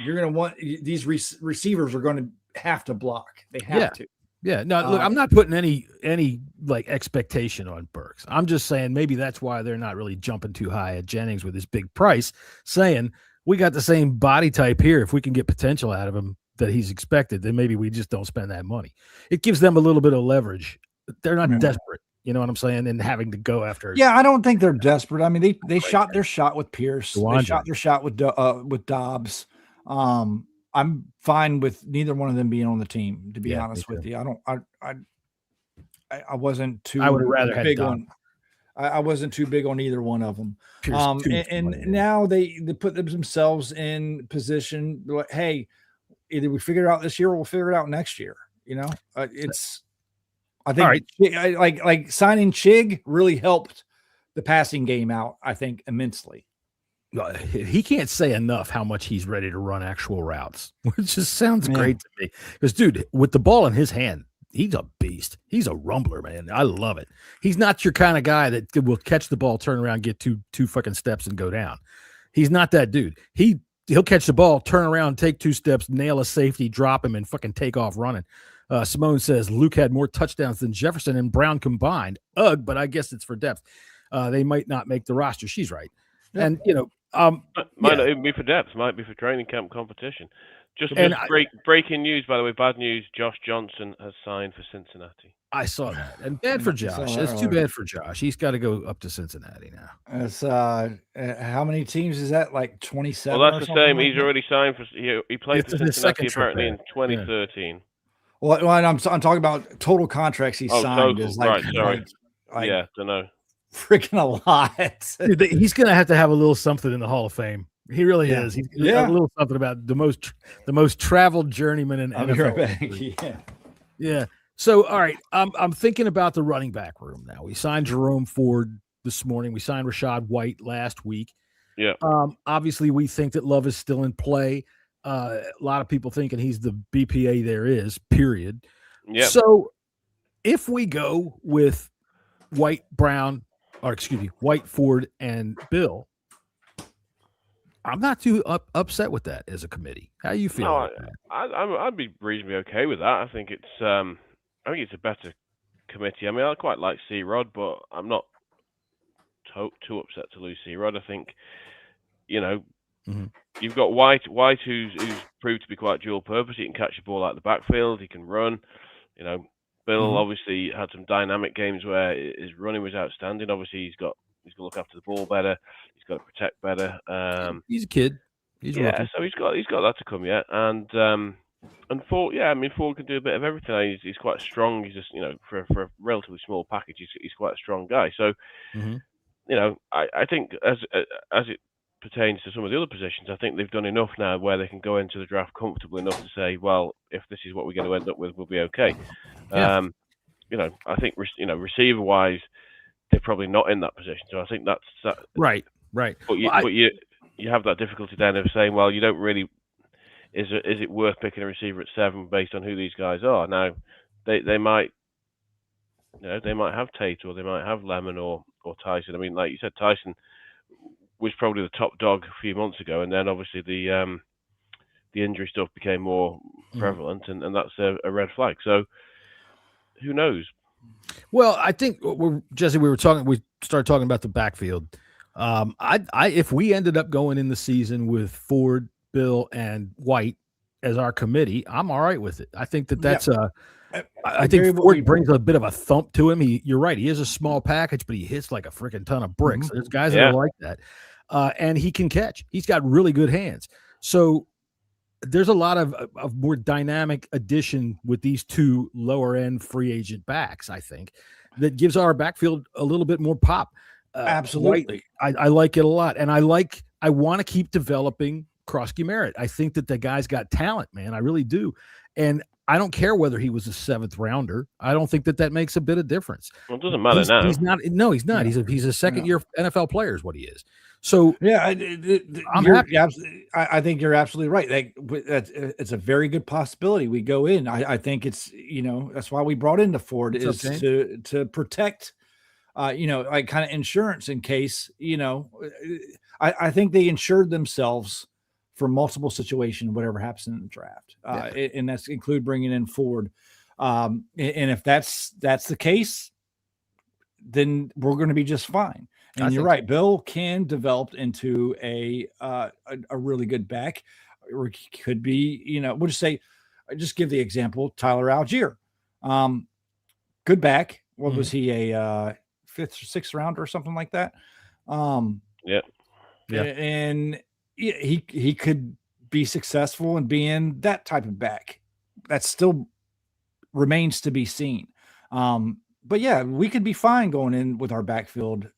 You're going to want these receivers are going to have to block. They have to. Yeah, no, look, I'm not putting any like expectation on Burks. I'm just saying maybe that's why they're not really jumping too high at Jennings with his big price, saying we got the same body type here. If we can get potential out of him that he's expected, then maybe we just don't spend that money. It gives them a little bit of leverage. They're not desperate, you know what I'm saying, and having to go after. Yeah, I don't think they're desperate. I mean, they shot their shot with Pierce. They shot their shot with Dobbs. I'm fine with neither one of them being on the team, to be honest with you. I wasn't too. I would have rather big had on. I wasn't too big on either one of them. And now they put themselves in position. Like, hey, either we figure it out this year or we'll figure it out next year. It's. I think like signing Chig really helped the passing game out. I think immensely. He can't say enough how much he's ready to run actual routes, which just sounds great to me. Because, dude, with the ball in his hand, he's a beast. He's a rumbler, man. I love it. He's not your kind of guy that will catch the ball, turn around, get two fucking steps, and go down. He's not that dude. He'll catch the ball, turn around, take 2 steps, nail a safety, drop him, and fucking take off running. Simone says Luke had more touchdowns than Jefferson and Brown combined. Ugh, but I guess it's for depth. They might not make the roster. She's right. And, might not even be for depth. Might be for training camp competition. Just breaking news, by the way, bad news. Josh Johnson has signed for Cincinnati. I saw that. And bad for Josh. It's too bad for Josh. He's got to go up to Cincinnati now. It's how many teams is that? Like 27? Well, that's the same. He's already signed for. He played for Cincinnati apparently in 2013. Yeah. Well, I'm talking about total contracts he signed. Total. Right, sorry. Don't know. Freaking a lot. Dude, he's going to have a little something in the Hall of Fame. He really is. He's a little something about the most traveled journeyman in NFL. Yeah. So, all right, I'm thinking about the running back room now. We signed Jerome Ford this morning. We signed Rashad White last week. Yeah. Obviously, we think that Love is still in play. A lot of people thinking he's the BPA there is, period. Yeah. So, if we go with White, Ford, and Bill, I'm not too upset with that as a committee. How do you feel? No, I'd be reasonably okay with that. I think it's a better committee. I mean, I quite like C-Rod, but I'm not too upset to lose C-Rod. I think, you've got White who's proved to be quite dual purpose. He can catch the ball out of the backfield. He can run. Bill obviously had some dynamic games where his running was outstanding. Obviously, he's got to look after the ball better. He's got to protect better. He's a kid. So he's got that to come yet. And Ford, Ford can do a bit of everything. He's quite strong. He's just for a relatively small package, he's quite a strong guy. So I think as it pertains to some of the other positions, I think they've done enough now where they can go into the draft comfortably enough to say, well, if this is what we're going to end up with, we'll be okay. I think receiver wise, they're probably not in that position. So I think that's right. But you have that difficulty then of saying, well, you don't really. Is it worth picking a receiver at 7 based on who these guys are? Now, they might, they might have Tate or they might have Lemon or Tyson. I mean, like you said, Tyson was probably the top dog a few months ago, and then obviously the injury stuff became more prevalent, and that's a red flag. So who knows? Well, I think Jesse, we started talking about the backfield. If we ended up going in the season with Ford, Bill, and White as our committee, I'm all right with it. I think that's I think Ford brings a bit of a thump to him. You're right. He is a small package, but he hits like a freaking ton of bricks. There's guys that are like that. And he can catch. He's got really good hands. So there's a lot of more dynamic addition with these two lower end free agent backs, I think, that gives our backfield a little bit more pop. Absolutely. I like it a lot. And I want to keep developing Krosky Merritt. I think that the guy's got talent, man. I really do. And I don't care whether he was a 7th rounder. I don't think that makes a bit of difference. Well, it doesn't matter now. He's not. No, he's not. Yeah. He's a second-year NFL player is what he is. So yeah, I'm happy. I think you're absolutely right. It's a very good possibility we go in. I think it's, that's why we brought in the Ford to protect, like kind of insurance in case, I think they insured themselves for multiple situations, whatever happens in the draft. And that's include bringing in Ford. And if that's the case, then we're going to be just fine. And you're right. Bill can develop into a really good back, or he could be, we'll just say, just give the example, Tyler Algier. Good back. What was he, a 5th or 6th rounder or something like that? Yeah. And he could be successful in being that type of back. That still remains to be seen. But yeah, we could be fine going in with our backfield.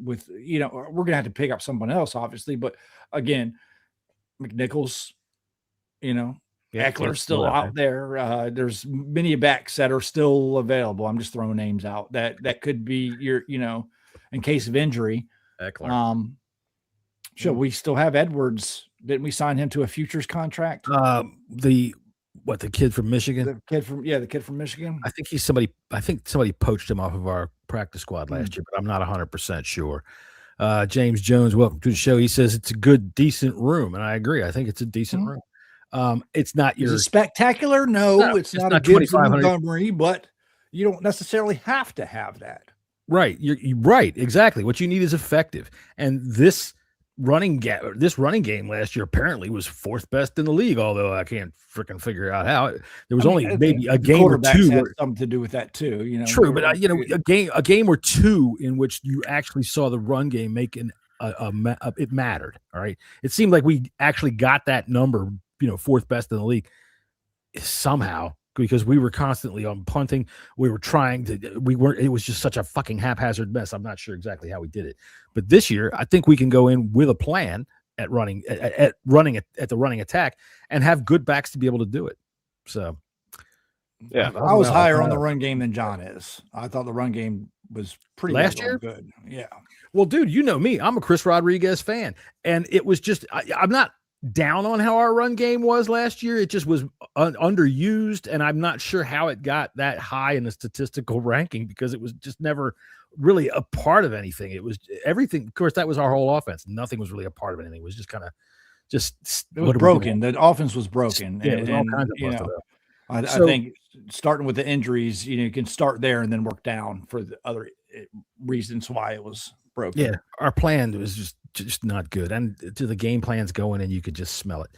With we're gonna have to pick up someone else, obviously. But again, McNichols, Eckler's still out there. There's many backs that are still available. I'm just throwing names out that could be your, in case of injury. Eckler. Sure, we still have Edwards. Didn't we sign him to a futures contract? The kid from Michigan? The kid from Michigan. I think somebody poached him off of our practice squad last year, but I'm not 100% sure. James Jones, welcome to the show. He says it's a good, decent room, and I agree. I think it's a decent room. It's not Is it spectacular? No, it's not a Gibson Montgomery, but you don't necessarily have to have that. Right. You're right. Exactly. What you need is effective. And this running game last year apparently was 4th best in the league, although I can't freaking figure out how. There was only maybe a game or two had something to do with that too. True, but a game or two in which you actually saw the run game making it mattered. All right, it seemed like we actually got that number, 4th best in the league somehow, because we were constantly on punting. We were it was just such a fucking haphazard mess. I'm not sure exactly how we did it. But this year, I think we can go in with a plan at running at the running attack and have good backs to be able to do it. So yeah, I was higher on the run game than John is. I thought the run game was pretty last year good. Yeah. Well, dude, you know me. I'm a Chris Rodriguez fan. And it was just I'm not down on how our run game was last year. It just was underused, and I'm not sure how it got that high in the statistical ranking because it was just never really a part of anything. It was everything. Of course, that was our whole offense. Nothing was really a part of anything. It was just kind of it was broken. The offense was broken. Yeah, it was all kinds of I think starting with the injuries, you can start there and then work down for the other reasons why it was broken. Yeah, our plan was just not good, and to the game plans going, and you could just smell it.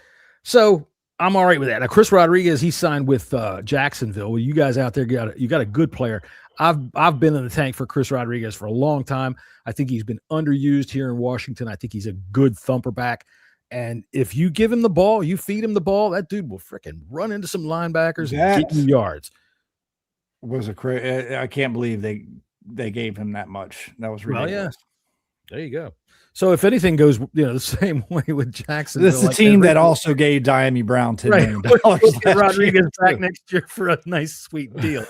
So I'm all right with that. Now, Chris Rodriguez, he signed with Jacksonville. Well, you guys out there you got a good player. I've been in the tank for Chris Rodriguez for a long time. I think he's been underused here in Washington. I think he's a good thumper back. And if you give him the ball, you feed him the ball, that dude will freaking run into some linebackers and get you yards. I can't believe they gave him that much. That was ridiculous. Well, yeah. There you go. So if anything goes, the same way with Jackson, this is the team that also gave Diami Brown $10 million. Rodriguez back next year for a nice, sweet deal.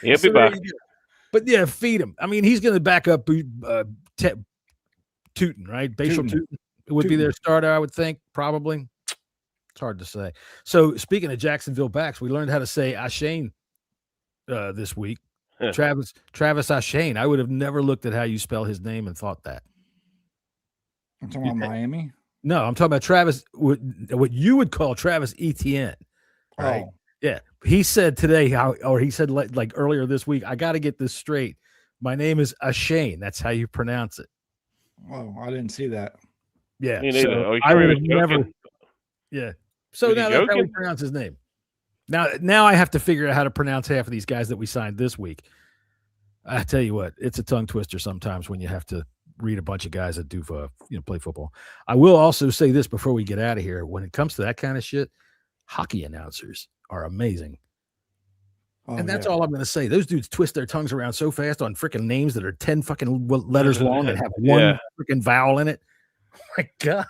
He'll be back. But yeah, feed him. I mean, he's going to back up Tootin, right? Bashal Tootin would be their starter, I would think, probably. It's hard to say. So speaking of Jacksonville backs, we learned how to say Ashane this week. Travis Ashane. I would have never looked at how you spell his name and thought that. I'm talking about Miami? No, I'm talking about Travis, what you would call Travis Etienne. Right? Oh. Yeah. He said today, he said like earlier this week, I got to get this straight. My name is Ashane. That's how you pronounce it. Oh, I didn't see that. Yeah. Me neither. So I would have never. Yeah. So now that's how we pronounce his name. Now I have to figure out how to pronounce half of these guys that we signed this week. I tell you what, it's a tongue twister sometimes when you have to read a bunch of guys that do play football. I will also say this before we get out of here. When it comes to that kind of shit, hockey announcers are amazing. And that's all I'm going to say. Those dudes twist their tongues around so fast on freaking names that are 10 fucking letters long and have one freaking vowel in it. Oh my God.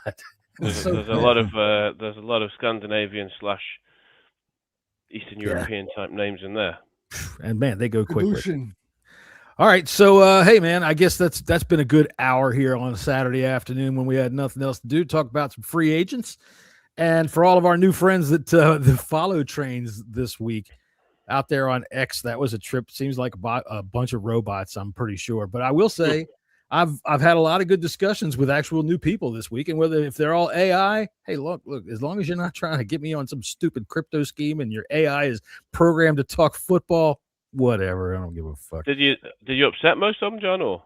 There's a lot of Scandinavian / Eastern European type names in there. And man, they go quickly. All right. So, hey man, I guess that's been a good hour here on a Saturday afternoon when we had nothing else to do. Talk about some free agents. And for all of our new friends that follow trains this week, out there on X, that was a trip. Seems like a bunch of robots, I'm pretty sure. But I will say, I've had a lot of good discussions with actual new people this week, and if they're all AI, hey, look, as long as you're not trying to get me on some stupid crypto scheme and your AI is programmed to talk football, whatever. I don't give a fuck. Did you upset most of them, John? Or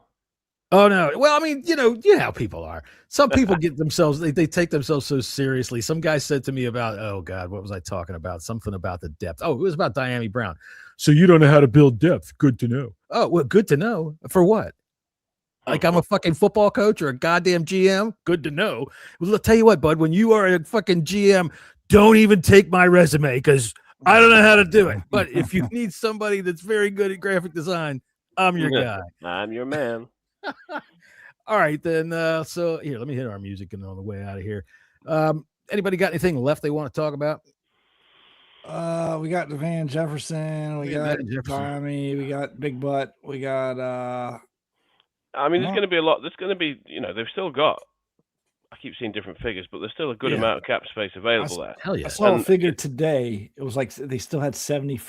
oh no. Well, I mean, you know how people are. Some people get themselves, they take themselves so seriously. Some guy said to me about, oh God, what was I talking about? Something about the depth. Oh, it was about Diami Brown. So you don't know how to build depth. Good to know. Oh, well, good to know. For what? Like I'm a fucking football coach or a goddamn GM? Good to know. Well, I'll tell you what, bud, when you are a fucking GM, don't even take my resume because I don't know how to do it. But if you need somebody that's very good at graphic design, I'm your guy. I'm your man. All right, then. So here, let me hit our music and on the way out of here. Anybody got anything left they want to talk about? We got Van Jefferson. We got Tommy. We got Big Butt. We got. I mean, there's going to be a lot. There's going to be, they've still got. I keep seeing different figures, but there's still a good amount of cap space available there. Hell yeah! I saw a figure today. It was like they still had 70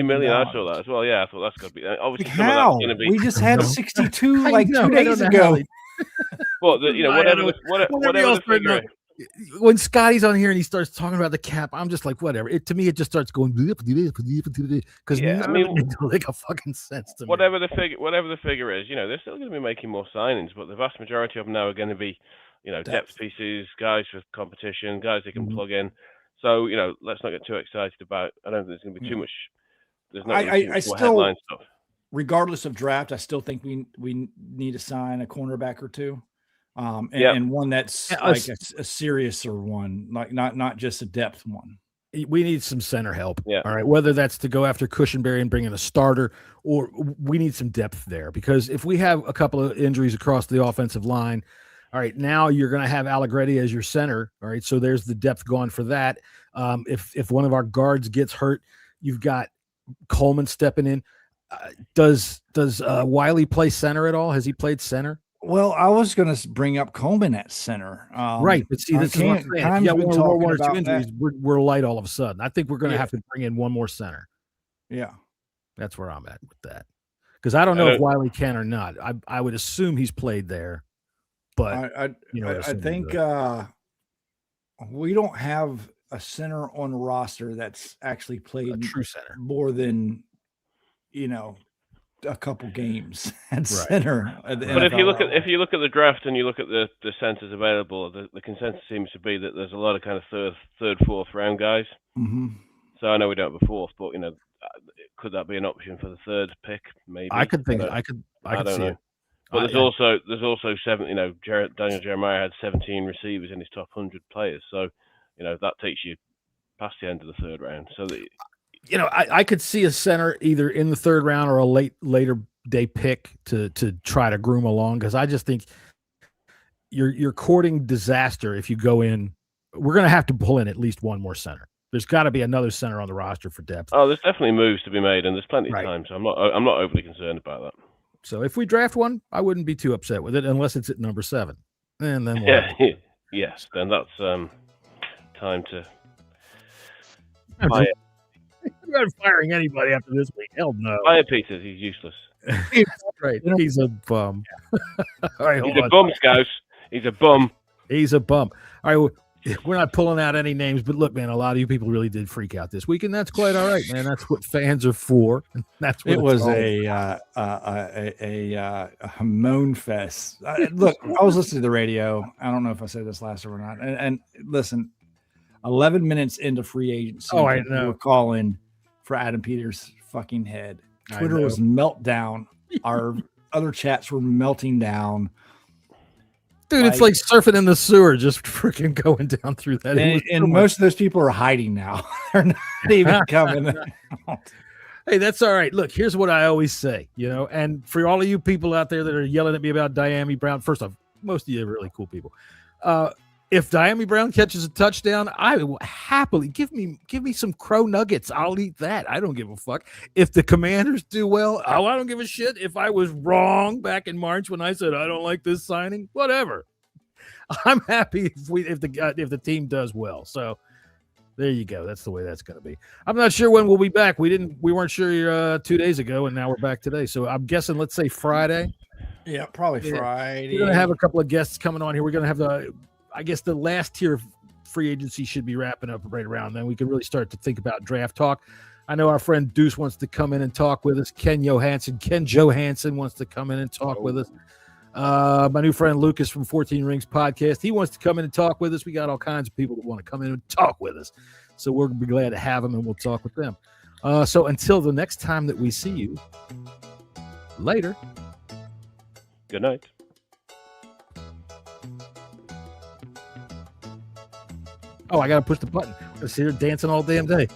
million. I saw that as well. Yeah, I thought that's going to be. Obviously, like how? We just had 62 like 2 days ago. Well, whatever the figure. When Scotty's on here and he starts talking about the cap, I'm just like, whatever. To me, it just starts going because none of it make a fucking sense to me. Whatever the figure is, they're still going to be making more signings, but the vast majority of them now are going to be, depth pieces, guys for competition, guys they can plug in. So, let's not get too excited about. I don't think there's going to be too much. There's not too much more headline stuff. Regardless of draft, I still think we need to sign a cornerback or two. And one that's like a seriouser one, like not just a depth one. We need some center help. Yeah. All right. Whether that's to go after Cushenberry and bring in a starter, or we need some depth there, because if we have a couple of injuries across the offensive line, all right, now you're going to have Allegretti as your center. All right. So there's the depth gone for that. If one of our guards gets hurt, you've got Coleman stepping in. Does Wiley play center at all? Has he played center? Well, I was going to bring up Coleman at center. Right. But see, this is what I'm saying. Yeah, one or two injuries, we're light all of a sudden. I think we're going to have to bring in one more center. Yeah. That's where I'm at with that. Because I don't know if Wiley can or not. I would assume he's played there. But I think we don't have a center on the roster that's actually played a true center more than, a couple games at center. But if you look at the draft and you look at the centers available, the consensus seems to be that there's a lot of kind of third, fourth round guys. Mm-hmm. So I know we don't have a fourth, but could that be an option for the third pick? Maybe I could think I don't know. It. But there's also 7. Daniel Jeremiah had 17 receivers in his top 100 players. So that takes you past the end of the third round. So that. I could see a center either in the third round or a later day pick to try to groom along, because I just think you're courting disaster if you go in. We're going to have to pull in at least one more center. There's got to be another center on the roster for depth. Oh, there's definitely moves to be made, and there's plenty of time, so I'm not overly concerned about that. So if we draft one, I wouldn't be too upset with it, unless it's at number 7, and then yes, then that's time to. We're not firing anybody after this week. Hell no. Fire Peters, he's useless. Right. He's a bum. All right, he's a bum, Scouse. He's a bum. He's a bum. All right, we're not pulling out any names, but look, man, a lot of you people really did freak out this week, and that's quite all right, man. That's what fans are for. That's what it was a moan fest. Look, I was listening to the radio. I don't know if I said this last or not. And listen, 11 minutes into free agency. Oh, I people know. were calling for Adam Peters' fucking head. I Twitter know. was meltdown. Our other chats were melting down. Dude, it's like surfing in the sewer, just freaking going down through that. And most of those people are hiding now. They're not even coming. Hey, that's all right. Look, here's what I always say, and for all of you people out there that are yelling at me about Diami Brown, first off, most of you are really cool people. If Diami Brown catches a touchdown, I will happily give me some crow nuggets. I'll eat that. I don't give a fuck. If the Commanders do well, I don't give a shit. If I was wrong back in March when I said I don't like this signing, whatever. I'm happy if the team does well. So there you go. That's the way that's going to be. I'm not sure when we'll be back. We weren't sure 2 days ago, and now we're back today. So I'm guessing, let's say Friday. Yeah, probably Friday. We're going to have a couple of guests coming on here. We're going to have the last tier of free agency should be wrapping up right around then. We can really start to think about draft talk. I know our friend Deuce wants to come in and talk with us. Ken Johansson wants to come in and talk with us. My new friend Lucas from 14 Rings Podcast, he wants to come in and talk with us. We got all kinds of people that want to come in and talk with us. So we're going to be glad to have them, and we'll talk with them. So until the next time that we see you, later. Good night. Oh, I got to push the button. I sit here dancing all damn day.